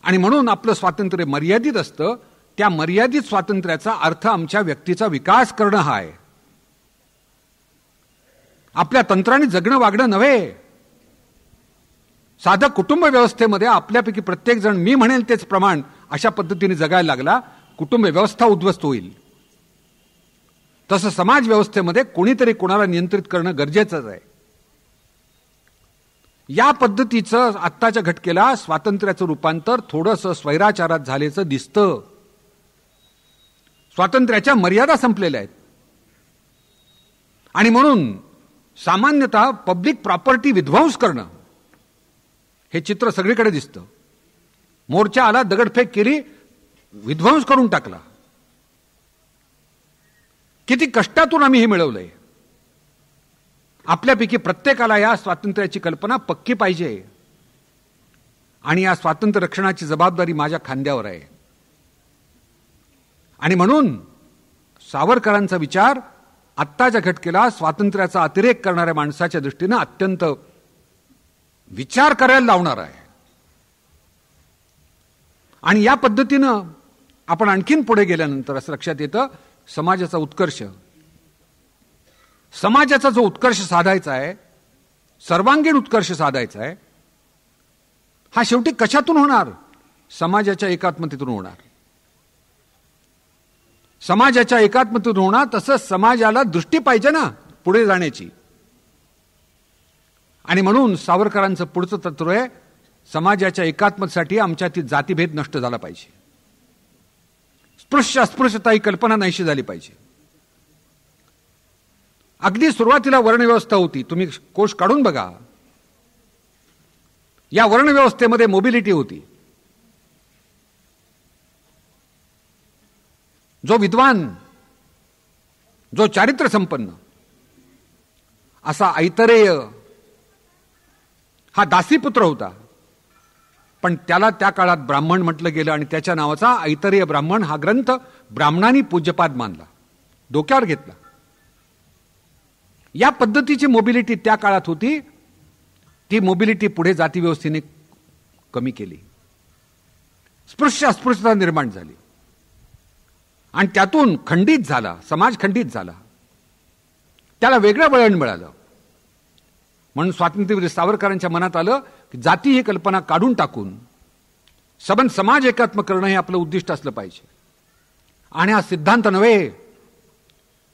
आणि म्हणून आपलं स्वातंत्र्य मर्यादित असतं. त्या मर्यादित स्वातंत्र्याचा अर्थ आमच्या व्यक्तीचा विकास करणं हा आहे. आपल्या तंत्राने जगणं वागणं नव्हे. साधं कुटुंब व्यवस्थेमध्ये आपल्यापैकी प्रत्येक जण मी म्हणेल तेच प्रमाण अशा पद्धतीने जगायला लागला, कुटुंब व्यवस्था उद्ध्वस्त होईल. तसं समाज व्यवस्थेमध्ये कोणीतरी कोणाला नियंत्रित करणं गरजेचंच आहे. या पद्धतीचं आत्ताच्या घटकेला स्वातंत्र्याचं रूपांतर थोडंसं स्वैराचारात झाल्याचं दिसतं. स्वातंत्र्याच्या मर्यादा संपलेल्या आहेत. आणि म्हणून सामान्यतः पब्लिक प्रॉपर्टी विध्वंस करणं हे चित्र सगळीकडे दिसतं. मोर्चा आला, दगडफेक केली, विध्वंस करून टाकला. किती कष्टातून आम्ही हे मिळवलंय. आपल्यापैकी प्रत्येकाला या स्वातंत्र्याची कल्पना पक्की पाहिजे आणि या स्वातंत्र्य रक्षणाची जबाबदारी माझ्या खांद्यावर आहे. आणि म्हणून सावरकरांचा विचार आत्ताच्या घटकेला स्वातंत्र्याचा अतिरेक करणाऱ्या माणसाच्या दृष्टीनं अत्यंत विचार करायला लावणार आहे. आणि या पद्धतीनं आपण आणखीन पुढे गेल्यानंतर असं लक्षात येतं, समाजाचा उत्कर्ष, समाजाचा जो उत्कर्ष साधायचा आहे, सर्वांगीण उत्कर्ष साधायचा आहे, हा शेवटी कशातून होणार? समाजाच्या एकात्मतेतून होणार. समाजाच्या एकात्मतेतून होणार. तसंच समाजाला दृष्टी पाहिजे ना पुढे जाण्याची. आणि म्हणून सावरकरांचं पुढचं तत्व आहे, समाजाच्या एकात्मतेसाठी आमच्यातील जातीभेद नष्ट झाला पाहिजे. स्पृश्य अस्पृश्यता ही कल्पना नाहीशी झाली पाहिजे. अगदी सुरुवातीला वर्णव्यवस्था होती, तुम्ही कोश काढून बघा. या वर्णव्यवस्थेमध्ये मोबिलिटी होती. जो विद्वान, जो चारित्र्य संपन्न असा ऐतरेय हा दासीपुत्र होता, पण त्याला त्या काळात ब्राह्मण म्हटलं गेलं आणि त्याच्या नावाचा ऐतरेय ब्राह्मण हा ग्रंथ ब्राह्मणांनी पूज्यपाद मानला, डोक्यावर घेतला. या पद्धतीची मोबिलिटी त्या काळात होती. ती मोबिलिटी पुढे जातीव्यवस्थेने कमी केली. स्पृश्य अस्पृश्यता निर्माण झाली आणि त्यातून खंडित झाला समाज, खंडित झाला. त्याला वेगळं वळण मिळालं. म्हणून स्वातंत्र्यवीर सावरकरांच्या मनात आलं की जाती ही कल्पना काढून टाकून सबंध समाज एकात्म करणं हे आपलं उद्दिष्ट असलं पाहिजे. आणि हा सिद्धांत नव्हे,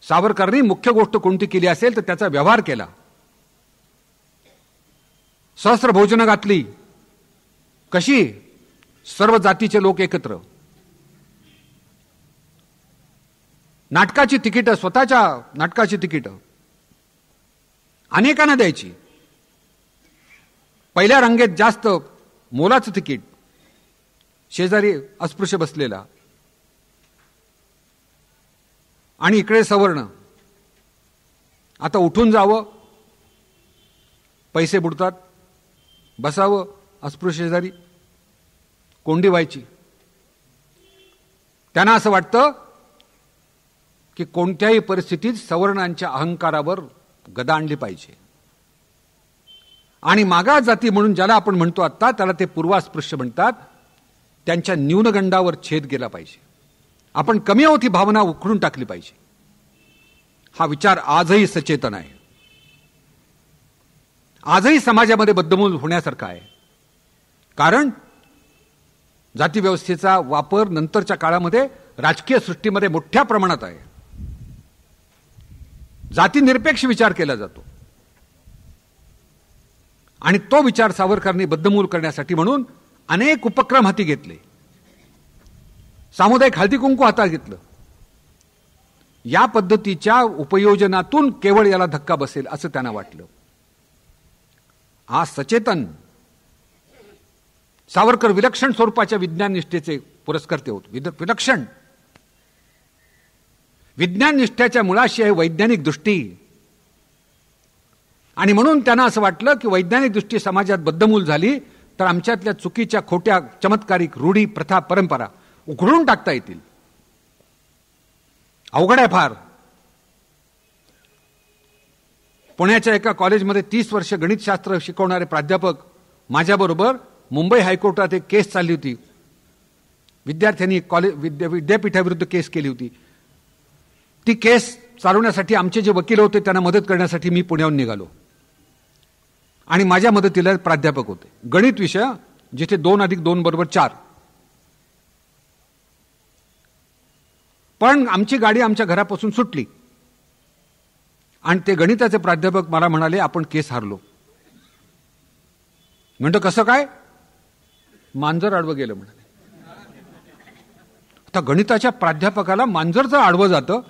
सावरकरांनी मुख्य गोष्ट कोणती केली असेल तर त्याचा व्यवहार केला. सहस्त्र भोजनं घातली. कशी? सर्व जातीचे लोक एकत्र. नाटकाची तिकीटं, स्वतःच्या नाटकाची तिकीटं अनेकांना द्यायची. पहिल्या रांगेत जास्त मोलाचं तिकीट, शेजारी अस्पृश्य बसलेला, आणि इकडे सवर्ण. आता उठून जावं, पैसे बुडतात, बसावं अस्पृश्य शेजारी, कोंडी व्हायची. त्यांना असं वाटतं की कोणत्याही परिस्थितीत सवर्णांच्या अहंकारावर गदा आणली पाहिजे. आणि मागास जाती म्हणून ज्याला आपण म्हणतो आता, त्याला ते पूर्वास्पृश्य म्हणतात. त्यांच्या न्यूनगंडावर छेद गेला पाहिजे. आपण कमी आहोत ही भावना उखडून टाकली पाहिजे. हा विचार आजही सचेतन आहे. आजही समाजामध्ये बद्धमूल होण्यासारखा आहे. कारण जातीव्यवस्थेचा वापर नंतरच्या काळामध्ये राजकीय सृष्टीमध्ये मोठ्या प्रमाणात आहे. जातीनिरपेक्ष विचार केला जातो. आणि तो विचार सावरकरांनी बद्धमूल करण्यासाठी म्हणून अनेक उपक्रम हाती घेतले. सामुदायिक हळदी कुंकू हातात घेतलं. या पद्धतीच्या उपयोजनातून केवळ याला धक्का बसेल असं त्यांना वाटलं. हा सचेतन सावरकर विलक्षण स्वरूपाच्या विज्ञान निष्ठेचे पुरस्कर्ते होते. विलक्षण विज्ञान निष्ठेच्या मुळाशी आहे वैज्ञानिक दृष्टी. आणि म्हणून त्यांना असं वाटलं की वैज्ञानिक दृष्टी समाजात बद्धमूल झाली तर आमच्यातल्या चुकीच्या, खोट्या, चमत्कारिक रूढी, प्रथा, परंपरा उघडून टाकता येतील. अवघड आहे फार. पुण्याच्या एका कॉलेजमध्ये 30 वर्ष गणितशास्त्र शिकवणारे प्राध्यापक माझ्याबरोबर मुंबई हायकोर्टात एक केस चालली होती. विद्यार्थ्यांनी विद्यापीठाविरुद्ध केस केली होती. ती केस चालवण्यासाठी आमचे जे वकील होते त्यांना मदत करण्यासाठी मी पुण्याहून निघालो. आणि माझ्या मदतीला प्राध्यापक होते. गणित विषय जिथे 2 + 2 = 4. पण आमची गाडी आमच्या घरापासून सुटली आणि ते गणिताचे प्राध्यापक मला म्हणाले, आपण केस हारलो. म्हणतो कसं काय? मांजर आडवं गेलं म्हणाले. आता गणिताच्या प्राध्यापकाला मांजर जर आडवं जातं,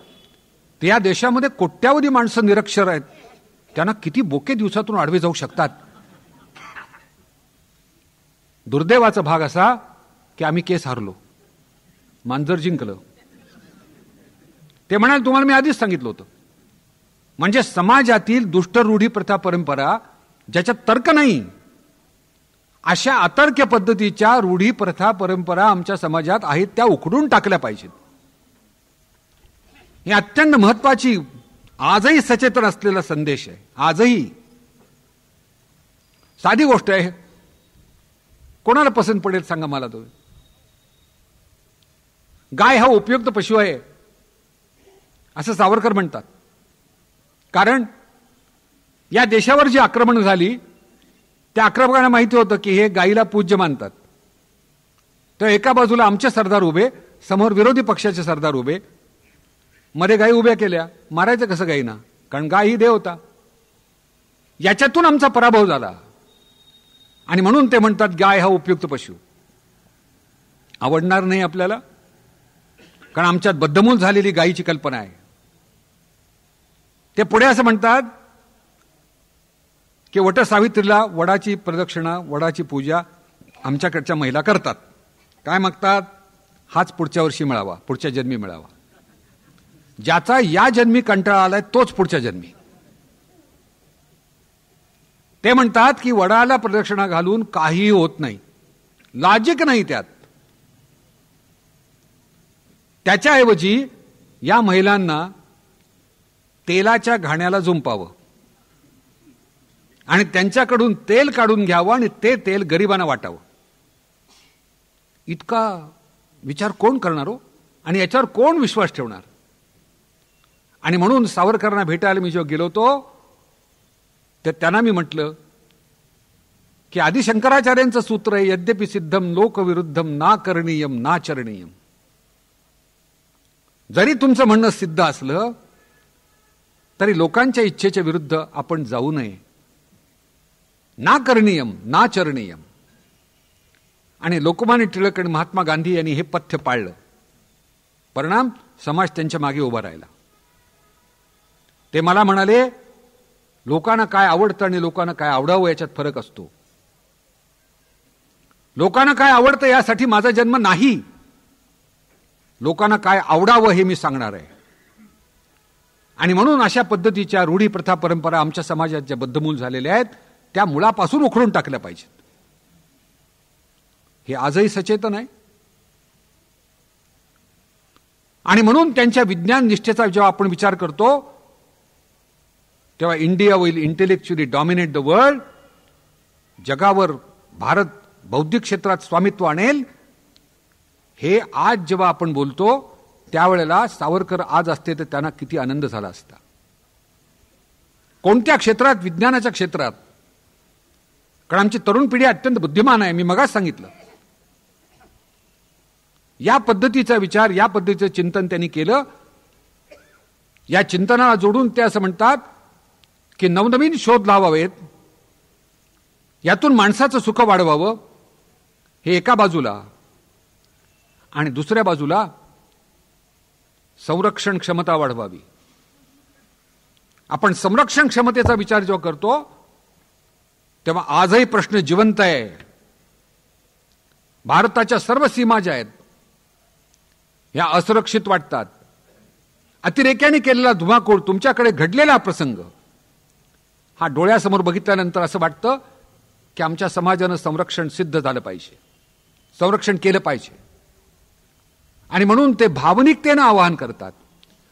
तर या देशामध्ये कोट्यावधी माणसं निरक्षर आहेत, त्यांना किती बोके दिवसातून आडवे जाऊ शकतात. दुर्दैवाचा भाग असा की आम्ही केस हारलो. मांजर जिंकलं. ते म्हणाले तुम्हाला मी आधीच सांगितलं होतं. म्हणजे समाजातील दुष्ट रूढी प्रथा परंपरा ज्याच्यात तर्क नाही, अशा अतर्क्य पद्धतीच्या रूढी प्रथा परंपरा आमच्या समाजात आहेत त्या उखडून टाकल्या पाहिजेत. ही अत्यंत महत्वाची आजही सचेतन असलेला संदेश आहे. आजही साधी गोष्ट आहे. कोणाला पसंत पडेल सांगा मला. तो गाय हा उपयुक्त पशु आहे असं सावरकर म्हणतात. कारण या देशावर जी आक्रमण झाली त्या आक्रमकांना माहिती होतं की हे गायीला पूज्य मानतात. तर एका बाजूला आमचे सरदार उभे, समोर विरोधी पक्षाचे सरदार उभे, मध्ये गायी उभ्या केल्या. मारायचं कसं गायीना? कारण गाय ही देव होता. याच्यातून आमचा पराभव झाला. आणि म्हणून ते म्हणतात गाय हा उपयुक्त पशु. आवडणार नाही आपल्याला, कारण आमच्यात बद्धमूल झालेली गायीची कल्पना आहे. ते पुढे असं म्हणतात की वटसावित्रीला वडाची प्रदक्षिणा, वडाची पूजा आमच्याकडच्या महिला करतात. काय मागतात? हाच पुढच्या वर्षी मिळावा, पुढच्या जन्मी मिळावा. ज्याचा या जन्मी कंटाळा आलाय तोच पुढच्या जन्मी. ते म्हणतात की वडाला प्रदक्षिणा घालून काहीही होत नाही, लॉजिक नाही त्यात. त्याच्याऐवजी या महिलांना तेलाच्या घाण्याला जुंपावं आणि त्यांच्याकडून तेल काढून घ्यावं आणि ते तेल गरिबांना वाटावं. इतका विचार कोण करणार हो? आणि याच्यावर कोण विश्वास ठेवणार? आणि म्हणून सावरकरांना भेटायला मी जेव्हा गेलो होतो तर त्यांना मी म्हटलं की आदि शंकराचार्यांचं सूत्र आहे, यद्यपि सिद्धम लोकविरुद्धम ना करणीयम ना चरणीयम. जरी तुमचं म्हणणं सिद्ध असलं तरी लोकांच्या इच्छेच्या विरुद्ध आपण जाऊ नये. ना करणीयम ना चरणीयम. आणि लोकमान्य टिळक आणि महात्मा गांधी यांनी हे पथ्य पाळलं. परिणाम समाज त्यांच्या मागे उभा राहिला. ते मला म्हणाले लोकांना काय आवडतं आणि लोकांना काय आवडावं याच्यात फरक असतो. लोकांना काय आवडतं यासाठी माझा जन्म नाही, लोकांना काय आवडावं हे मी सांगणार आहे. आणि म्हणून अशा पद्धतीच्या रूढी प्रथा परंपरा आमच्या समाजात ज्या बद्धमूल झालेल्या आहेत त्या मुळापासून उखडून टाकल्या पाहिजेत. हे आजही सचेतन आहे. आणि म्हणून त्यांच्या विज्ञान निष्ठेचा जेव्हा आपण विचार करतो तेव्हा India will intellectually dominate the world, जगावर भारत बौद्धिक क्षेत्रात स्वामित्व आणेल, हे आज जेव्हा आपण बोलतो त्यावेळेला सावरकर आज असते तर त्यांना किती आनंद झाला असता. कोणत्या क्षेत्रात? विज्ञानाच्या क्षेत्रात. कारण आमची तरुण पिढी अत्यंत बुद्धिमान आहे, मी मगाच सांगितलं. या पद्धतीचा विचार, या पद्धतीचं चिंतन त्यांनी केलं. या चिंतनाला जोडून ते असं म्हणतात की नवनवीन शोध लावावेत, यातून माणसाचं सुख वाढवावं, हे एका बाजूला. आणि दुसऱ्या बाजूला संरक्षण क्षमता वाढवावी. आपण संरक्षण क्षमतेचा विचार जेव्हा करतो तेव्हा आजही प्रश्न जिवंत आहे. भारताच्या सर्व सीमा ज्या आहेत ह्या असुरक्षित वाटतात. अतिरेक्याने केलेला धुमाकूळ, तुमच्याकडे घडलेला प्रसंग हा डोळ्यासमोर बघितल्यानंतर असं वाटतं की आमच्या समाजानं संरक्षण सिद्ध झालं पाहिजे, संरक्षण केलं पाहिजे. आणि म्हणून ते भावनिकतेनं आवाहन करतात,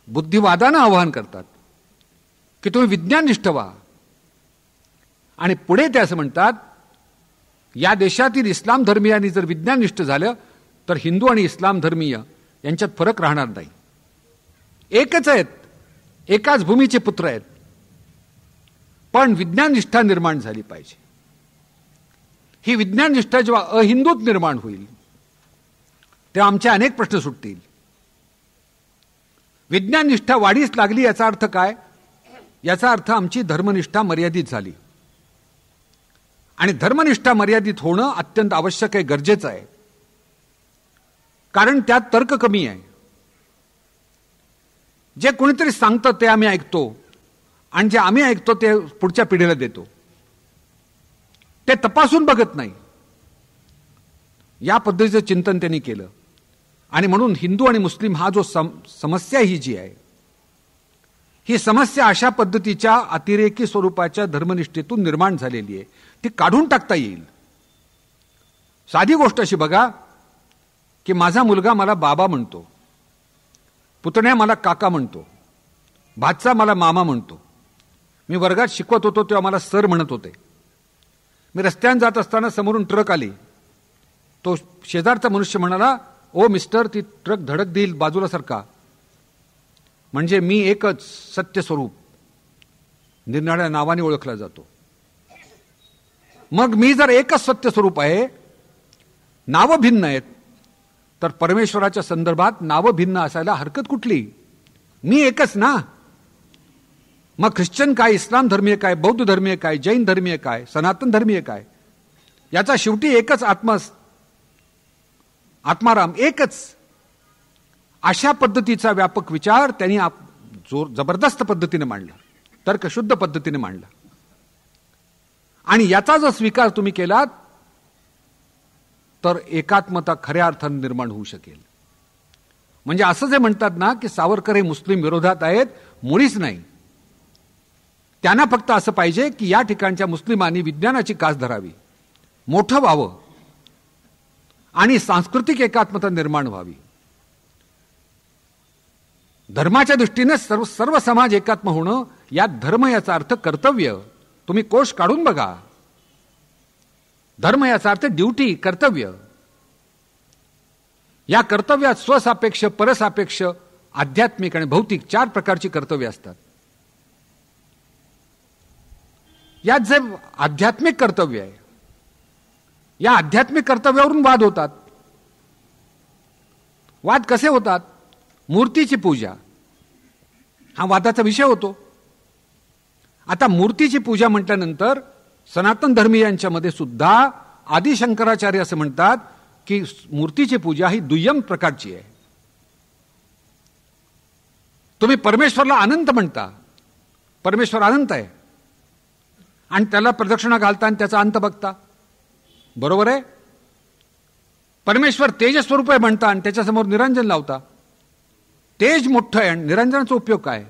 बुद्धिवादानं आवाहन करतात की तुम्ही विज्ञाननिष्ठ व्हा. आणि पुढे ते असं म्हणतात या देशातील इस्लाम धर्मीयांनी जर विज्ञाननिष्ठ झालं तर हिंदू आणि इस्लाम धर्मीय यांच्यात फरक राहणार नाही. एकच आहेत, एकाच भूमीचे पुत्र आहेत. पण विज्ञाननिष्ठा निर्माण झाली पाहिजे. ही विज्ञाननिष्ठा जेव्हा अहिंदूत निर्माण होईल तेव्हा आमचे अनेक प्रश्न सुटतील. विज्ञाननिष्ठा वाढीस लागली याचा अर्थ काय? याचा अर्थ आमची धर्मनिष्ठा मर्यादित झाली. आणि धर्मनिष्ठा मर्यादित होणं अत्यंत आवश्यक आहे, गरजेचं आहे. कारण त्यात तर्क कमी आहे. जे कोणीतरी सांगतं ते आम्ही ऐकतो आणि जे आम्ही ऐकतो ते पुढच्या पिढीला देतो. ते तपासून बघत नाही. या पद्धतीचं चिंतन त्यांनी केलं. आणि म्हणून हिंदू आणि मुस्लिम हा जो समस्या ही जी आहे, ही समस्या अशा पद्धतीच्या अतिरेकी स्वरूपाच्या धर्मनिष्ठेतून निर्माण झालेली आहे, ती काढून टाकता येईल. साधी गोष्ट अशी बघा की माझा मुलगा मला बाबा म्हणतो, पुतण्या मला काका म्हणतो, भाचा मला मामा म्हणतो. मी वर्गात शिकवत होतो तेव्हा मला सर म्हणत होते. मी रस्त्याने जात असताना समोरून ट्रक आली. तो शेजारचा मनुष्य म्हणाला, ओ मिस्टर, ती ट्रक धडक देईल, बाजूला सरका. म्हणजे मी एकच सत्य स्वरूप निरनिराळ्या नावाने ओळखला जातो. मग मी जर एकच सत्य स्वरूप आहे, नावं भिन्न आहेत, तर परमेश्वराच्या संदर्भात नावं भिन्न असायला हरकत कुठली? मी एकच ना. मग ख्रिश्चन काय, इस्लाम धर्मीय काय, बौद्ध धर्मीय काय, जैन धर्मीय काय, सनातन धर्मीय काय, याचा शेवटी एकच आत्माराम, एकच. अशा पद्धतीचा व्यापक विचार त्यांनी जबरदस्त पद्धतीने मांडला, तर्कशुद्ध पद्धतीने मांडला. आणि याचा जर स्वीकार तुम्ही केलात तर एकात्मता खऱ्या अर्थाने निर्माण होऊ शकेल. म्हणजे असं जे म्हणतात ना की सावरकर हे मुस्लिम विरोधात आहेत, मुळीच नाही. त्यांना फक्त असं पाहिजे की या ठिकाणच्या मुस्लिमांनी विज्ञानाची कास धरावी, मोठं व्हावं आणि सांस्कृतिक एकात्मता निर्माण व्हावी. धर्माच्या दृष्टीने सर्व समाज एकात्म होणं, यात धर्म याचा अर्थ कर्तव्य. तुम्ही कोश काढून बघा. धर्म याचा अर्थ ड्युटी, कर्तव्य. या कर्तव्यात स्वसापेक्ष, परसापेक्ष, आध्यात्मिक आणि भौतिक 4 प्रकारची कर्तव्य असतात. यात जे आध्यात्मिक कर्तव्य आहे, या आध्यात्मिक कर्तव्यावरून वाद होतात. वाद कसे होतात? मूर्तीची पूजा हा वादाचा विषय होतो. आता मूर्तीची पूजा म्हटल्यानंतर सनातन धर्मीयांच्यामध्ये सुद्धा आदि शंकराचार्य असं म्हणतात की मूर्तीची पूजा ही दुय्यम प्रकारची आहे. तुम्ही परमेश्वरला अनंत म्हणता, परमेश्वर अनंत आहे, आणि त्याला प्रदक्षिणा घालता आणि त्याचा अंत बघता. बरोबर आहे? परमेश्वर तेजस्वरूप आहे म्हणता आणि त्याच्यासमोर निरंजन लावता. तेज मोठं आहे आणि निरंजनाचा उपयोग काय?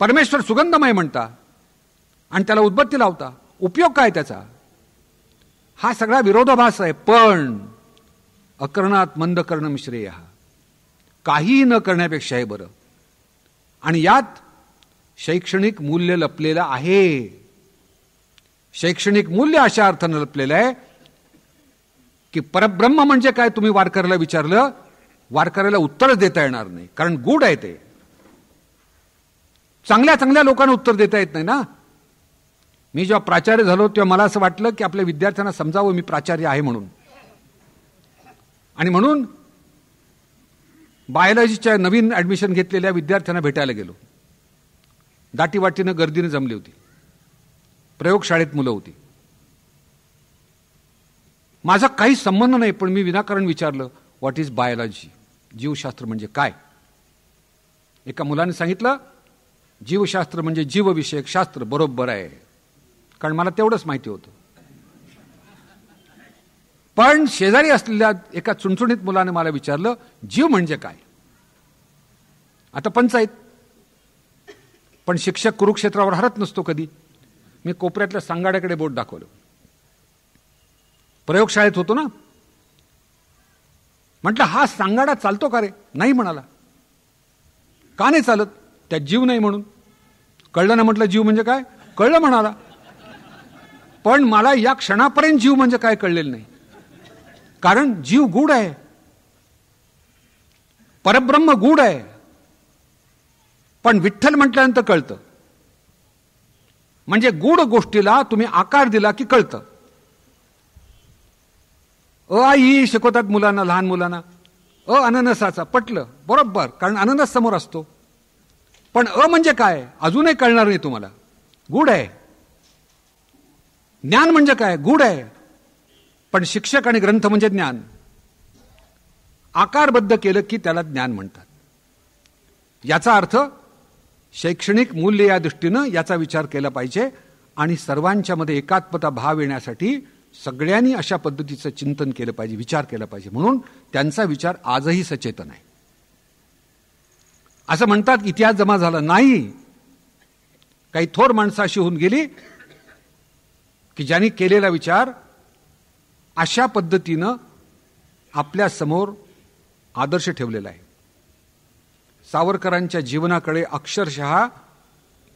परमेश्वर सुगंधमय म्हणता आणि त्याला उदबत्ती लावता. उपयोग काय त्याचा? हा सगळा विरोधाभास आहे. पण अकरणात मंद करणं श्रेय, काही न करण्यापेक्षा हे बरं. आणि यात शैक्षणिक मूल्य लपलेलं आहे. शैक्षणिक मूल्य अशा अर्थानं लपलेलं आहे की परब्रह्म म्हणजे काय तुम्ही वारकऱ्याला विचारलं, वारकऱ्याला उत्तरच देता येणार नाही, कारण गूढ आहे ते. चांगल्या चांगल्या लोकांना उत्तर देता येत नाही ना. मी जेव्हा प्राचार्य झालो तेव्हा मला असं वाटलं की आपल्या विद्यार्थ्यांना समजावं मी प्राचार्य आहे म्हणून. आणि म्हणून बायोलॉजीच्या नवीन ऍडमिशन घेतलेल्या विद्यार्थ्यांना भेटायला गेलो. दाटीवाटीनं गर्दीनं जमली होती. प्रयोगशाळेत मुलं होती. माझा काही संबंध नाही, पण मी विनाकारण विचारलं, व्हॉट इज बायोलॉजी? जीवशास्त्र म्हणजे काय? एका मुलाने सांगितलं, जीवशास्त्र म्हणजे जीवविषयक शास्त्र. बरोबर आहे, कारण मला तेवढंच माहिती होतं. पण शेजारी असलेल्या एका चुणचुणीत मुलाने मला विचारलं, जीव म्हणजे काय? आता पंचायत. पण शिक्षक कुरुक्षेत्रावर हरत नसतो कधी. मी कोपऱ्यातल्या सांगाड्याकडे बोट दाखवलं. प्रयोगशाळेत होतो ना. म्हटलं, हा सांगाडा चालतो का रे? नाही म्हणाला. का नाही चालत? त्यात जीव नाही म्हणून. कळलं ना? म्हटलं जीव म्हणजे काय? कळलं म्हणाला. पण मला या क्षणापर्यंत जीव म्हणजे काय कळलेलं नाही. कारण जीव गूढ आहे, परब्रह्म गूढ आहे. पण विठ्ठल म्हटल्यानंतर कळतं. म्हणजे गूढ गोष्टीला तुम्ही आकार दिला की कळतं. आई शिकवतात मुलांना, लहान मुलांना, अननसाचा. पटलं, बरोबर, कारण अननस समोर असतो. पण म्हणजे काय अजूनही कळणार नाही तुम्हाला. गूढ आहे. ज्ञान म्हणजे काय? गूढ आहे. पण शिक्षक आणि ग्रंथ म्हणजे ज्ञान. आकारबद्ध केलं की त्याला ज्ञान म्हणतात. याचा अर्थ शैक्षणिक मूल्य या दृष्टीनं याचा विचार केला पाहिजे. आणि सर्वांच्या मध्ये एकात्मता भाव येण्यासाठी सगळ्यांनी अशा पद्धतीचं चिंतन केलं पाहिजे, विचार केला पाहिजे. म्हणून त्यांचा विचार आजही सचेतन आहे. असं म्हणतात इतिहास जमा झाला नाही. काही थोर माणसं अशी होऊन गेली की ज्यांनी केलेला विचार अशा पद्धतीनं आपल्या समोर आदर्श ठेवलेला आहे. सावरकरांच्या जीवनाकडे अक्षरशः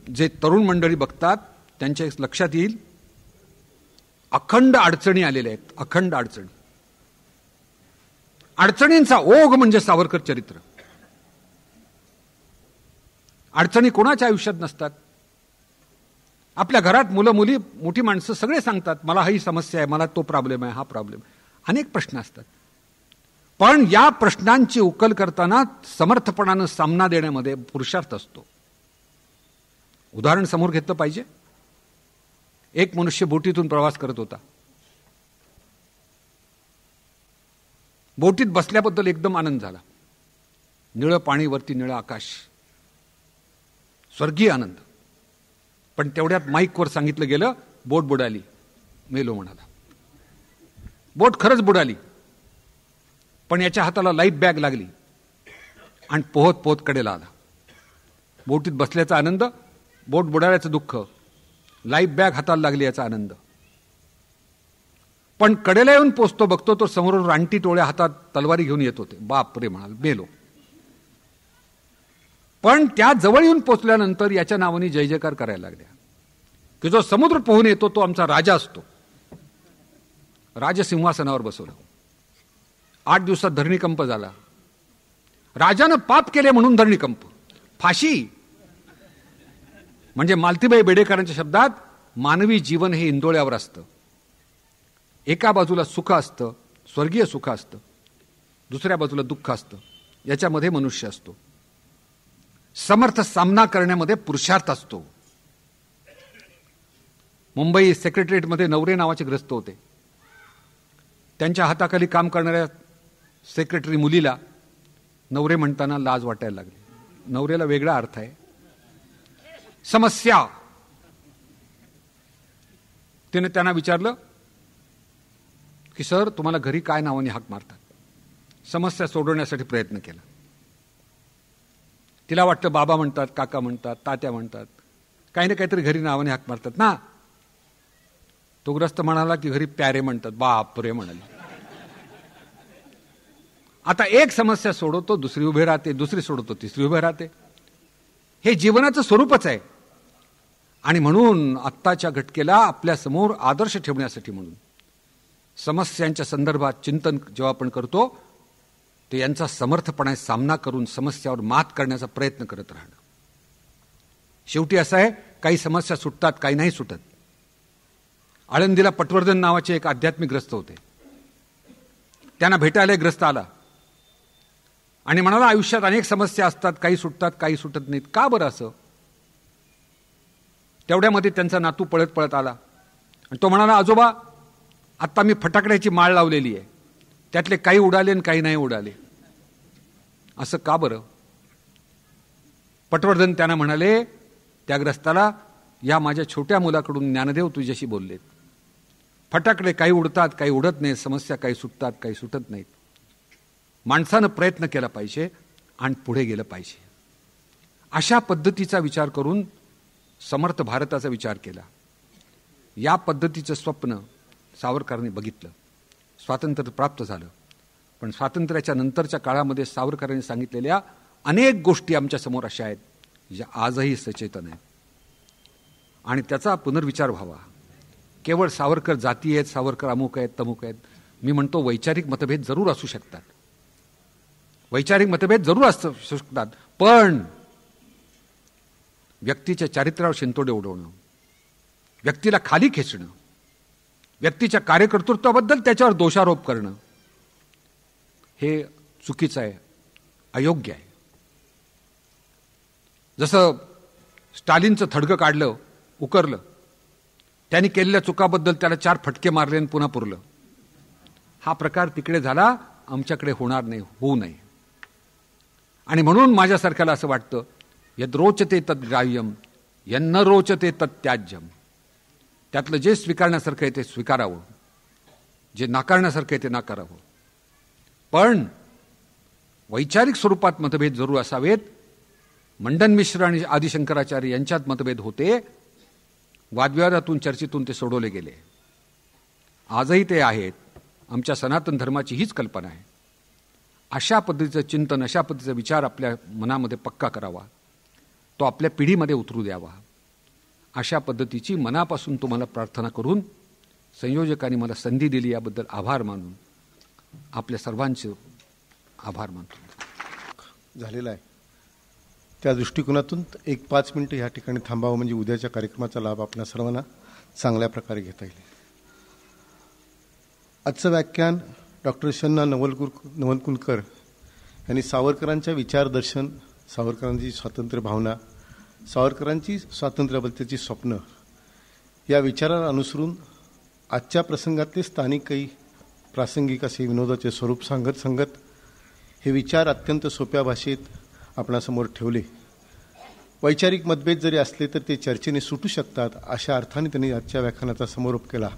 जे तरुण मंडळी बघतात त्यांच्या लक्षात येईल अखंड अडचणी आलेल्या आहेत. अखंड अडचणी. अडचणींचा ओघ म्हणजे सावरकर चरित्र. अडचणी कोणाच्या आयुष्यात नसतात. आपल्या घरात मुलं मुली मोठी माणसं सगळे सांगतात मला ही समस्या आहे, मला तो प्रॉब्लेम आहे, हा प्रॉब्लेम. अनेक प्रश्न असतात. पण या प्रश्नांची उकल करताना समर्थपणानं सामना देण्यामध्ये पुरुषार्थ असतो. उदाहरण समोर घेतलं पाहिजे. एक मनुष्य बोटीतून प्रवास करत होता. बोटीत बसल्याबद्दल एकदम आनंद झाला. निळं पाणी, वरती निळं आकाश, स्वर्गीय आनंद. पण तेवढ्यात माईकवर सांगितलं गेलं बोट बुडाली. मेलो म्हणाला. बोट खरंच बुडाली, पण याच्या हाताला लाईफ बॅग लागली आणि पोहत पोहत कडेला आला. बोटीत बसल्याचा आनंद, बोट बुडाल्याचं दुःख, लाईफ बॅग हाताला लागली याचा आनंद. पण कडेला येऊन पोचतो बघतो तो समोरून रानटी टोळ्या हातात तलवारी घेऊन येत होते. बाप रे म्हणाल, मेलो. पण त्या जवळ येऊन पोचल्यानंतर याच्या नावाने जय जयकार करायला लागल्या की जो समुद्र पोहून येतो तो आमचा राजा असतो. राजसिंहासनावर बसवलं. 8 दिवसात धरणीकंप झाला. राजानं पाप केले म्हणून धरणीकंप. फाशी. म्हणजे मालतीबाई बेडेकरांच्या शब्दात मानवी जीवन हे इंदोळ्यावर असतं. एका बाजूला सुख असतं, स्वर्गीय सुख असतं, दुसऱ्या बाजूला दुःख असतं. याच्यामध्ये मनुष्य असतो. समर्थ सामना करण्यामध्ये पुरुषार्थ असतो. मुंबई सेक्रेटरीएटमध्ये नवरे नावाचे ग्रस्त होते. त्यांच्या हाताखाली काम करणाऱ्या सेक्रेटरी मुलीला नवरे म्हणताना लाज वाटायला लागली. नवऱ्याला वेगळा अर्थ आहे. समस्या. तिने त्यांना विचारलं की सर तुम्हाला घरी काय नावाने हाक मारतात. समस्या सोडवण्यासाठी प्रयत्न केला. तिला वाटतं बाबा म्हणतात, काका म्हणतात, तात्या म्हणतात, काही ना काहीतरी घरी नावाने हाक मारतात ना. तो ग्रस्त म्हणाला की घरी प्यारे म्हणतात. बाप रे म्हणाले. आता एक समस्या सोडवतो, दुसरी उभे राहते, दुसरी सोडवतो, तिसरी उभे राहते. हे जीवनाचं स्वरूपच आहे. आणि म्हणून आत्ताच्या घटकेला आपल्या समोर आदर्श ठेवण्यासाठी म्हणून समस्यांच्या संदर्भात चिंतन जेव्हा आपण करतो ते यांचा समर्थपणे सामना करून समस्यावर मात करण्याचा प्रयत्न करत राहणं. शेवटी असं आहे, काही समस्या सुटतात, काही नाही सुटत. आळंदीला पटवर्धन नावाचे एक आध्यात्मिक ग्रस्त होते. त्यांना भेटायला ग्रस्त आला आणि म्हणाला आयुष्यात अनेक समस्या असतात, काही सुटतात, काही सुटत नाहीत. का बरं असं? तेवढ्यामध्ये त्यांचा नातू पळत पळत आला आणि तो म्हणाला आजोबा आत्ता मी फटाकड्याची माळ लावलेली आहे, त्यातले काही उडाले आणि काही नाही उडाले. असं का बरं? पटवर्धन त्यांना म्हणाले त्या ग्रस्ताला, या माझ्या छोट्या मुलाकडून ज्ञानदेव तुझ्याशी बोललेत. फटाकडे काही उडतात, काही उडत नाहीत. समस्या काही सुटतात, काही सुटत नाहीत. माणसानं प्रयत्न केला पाहिजे आणि पुढे गेलं पाहिजे. अशा पद्धतीचा विचार करून समर्थ भारताचा विचार केला. या पद्धतीचं स्वप्न सावरकरांनी बघितलं. स्वातंत्र्य प्राप्त झालं. पण स्वातंत्र्याच्या नंतरच्या काळामध्ये सावरकरांनी सांगितलेल्या अनेक गोष्टी आमच्या समोर अशा आहेत ज्या आजही सचेतन आहेत आणि त्याचा पुनर्विचार व्हावा. केवळ सावरकर जाती आहेत, सावरकर अमुक आहेत, तमुक आहेत. मी म्हणतो वैचारिक मतभेद जरूर असू शकतात. वैचारिक मतभेद जरूर असू शकतात. पण व्यक्तीच्या चारित्र्यावर शिंतोडे उडवणं, व्यक्तीला खाली खेचणं, व्यक्तीच्या कार्यकर्तृत्वाबद्दल त्याच्यावर दोषारोप करणं हे चुकीचं आहे, अयोग्य आहे. जसं स्टालिनचं थडगं काढलं, उकरलं, त्यांनी केलेल्या चुकाबद्दल त्याला 4 फटके मारले आणि पुन्हा पुरलं. हा प्रकार तिकडे झाला, आमच्याकडे होणार नाही, होऊ नये. आणि म्हणून माझ्यासारख्याला असं वाटतं यद रोचते तद ग्राह्यम यन्न रोचते तद त्याज्यम. त्यातलं जे स्वीकारण्यासारखं आहे ते स्वीकारावं. जे नाकारण्यासारखे ते नाकारावं. पण वैचारिक स्वरूपात मतभेद जरूर असावेत. मंडन मिश्र आणि आदिशंकराचार्य यांच्यात मतभेद होते. वादविवादातून चर्चेतून ते सोडवले गेले. आजही ते आहेत. आमच्या सनातन धर्माची हीच कल्पना आहे. अशा पद्धतीचं चिंतन, अशा पद्धतीचा विचार आपल्या मनामध्ये पक्का करावा, तो आपल्या पिढीमध्ये उतरू द्यावा, अशा पद्धतीची मनापासून तुम्हाला प्रार्थना करून संयोजकांनी मला संधी दिली याबद्दल आभार मानून आपल्या सर्वांचे आभार मानतो. झालेला आहे. त्या दृष्टिकोनातून 1-5 मिनिटं या ठिकाणी थांबावं म्हणजे उद्याच्या कार्यक्रमाचा लाभ आपल्या सर्वांना चांगल्या प्रकारे घेता येईल. आजचं व्याख्यान डॉक्टर शन्ना नवलकुलकर यांनी सावरकरांच्या विचारदर्शन, सावरकरांची स्वातंत्र्य भावना, सावरकरांची स्वातंत्र्याबद्दलची स्वप्न या विचाराला अनुसरून आजच्या प्रसंगातले स्थानिक काही प्रासंगिक असे विनोदाचे स्वरूप सांगत हे विचार अत्यंत सोप्या भाषेत आपणासमोर ठेवले. वैचारिक मतभेद जरी असले तर ते चर्चेने सुटू शकतात अशा अर्थाने त्यांनी आजच्या व्याख्यानाचा समारोप केला.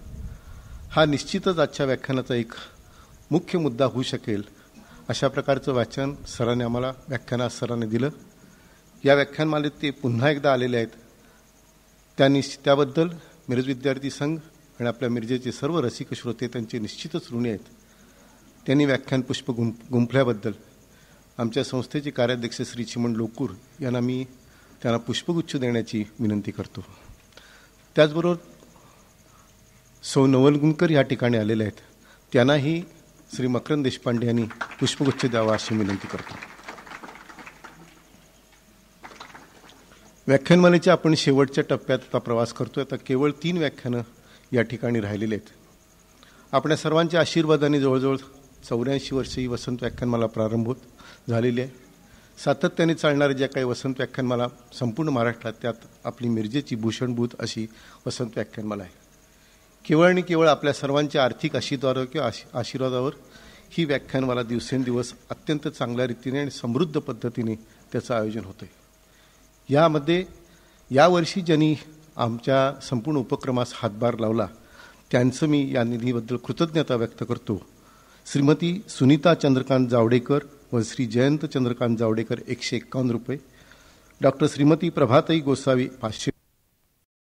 हा निश्चितच आजच्या व्याख्यानाचा एक मुख्य मुद्दा होऊ शकेल अशा प्रकारचं वाचन सरांनी आम्हाला व्याख्यानात सरांनी दिलं. या व्याख्यानमालेत ते पुन्हा एकदा आलेले आहेत. त्याबद्दल मिरज विद्यार्थी संघ आणि आपल्या मिरजेचे सर्व रसिक श्रोते त्यांचे निश्चितच ऋणी आहेत. त्यांनी व्याख्यान पुष्प गुंफल्याबद्दल आमच्या संस्थेचे कार्याध्यक्ष श्री चिमण लोकूर यांना मी त्यांना पुष्पगुच्छ देण्याची विनंती करतो. त्याचबरोबर सौ नवलगुणकर या ठिकाणी आलेले आहेत. त्यांनाही श्री मकरंद देशपांडे यांनी पुष्पगुच्छ द्यावा अशी विनंती करतो. व्याख्यानमालेच्या आपण शेवटच्या टप्प्यात आता प्रवास करतोय. आता केवळ 3 व्याख्यानं या ठिकाणी राहिलेले आहेत. आपल्या सर्वांच्या आशीर्वादाने जवळजवळ 84 वर्ष ही वसंत व्याख्यानमाला प्रारंभ झालेली आहे. सातत्याने चालणारे ज्या काही वसंत व्याख्यानमाला संपूर्ण महाराष्ट्रात, त्यात आपली मिरजेची भूषणभूत अशी वसंत व्याख्यानमाला आहे. केवळ आणि केवळ आपल्या सर्वांच्या आर्थिक आशीर्वादावर ही व्याख्यानमाला दिवसेंदिवस अत्यंत चांगल्या रीतीने आणि समृद्ध पद्धतीने त्याचं आयोजन होतं. यामध्ये यावर्षी ज्यांनी आमच्या संपूर्ण उपक्रमास हातभार लावला त्यांचं मी या निधीबद्दल कृतज्ञता व्यक्त करतो. श्रीमती सुनीता चंद्रकांत जावडेकर व श्री जयंत चंद्रकांत जावडेकर 151 रुपये, डॉक्टर श्रीमती प्रभाताई गोसावी 500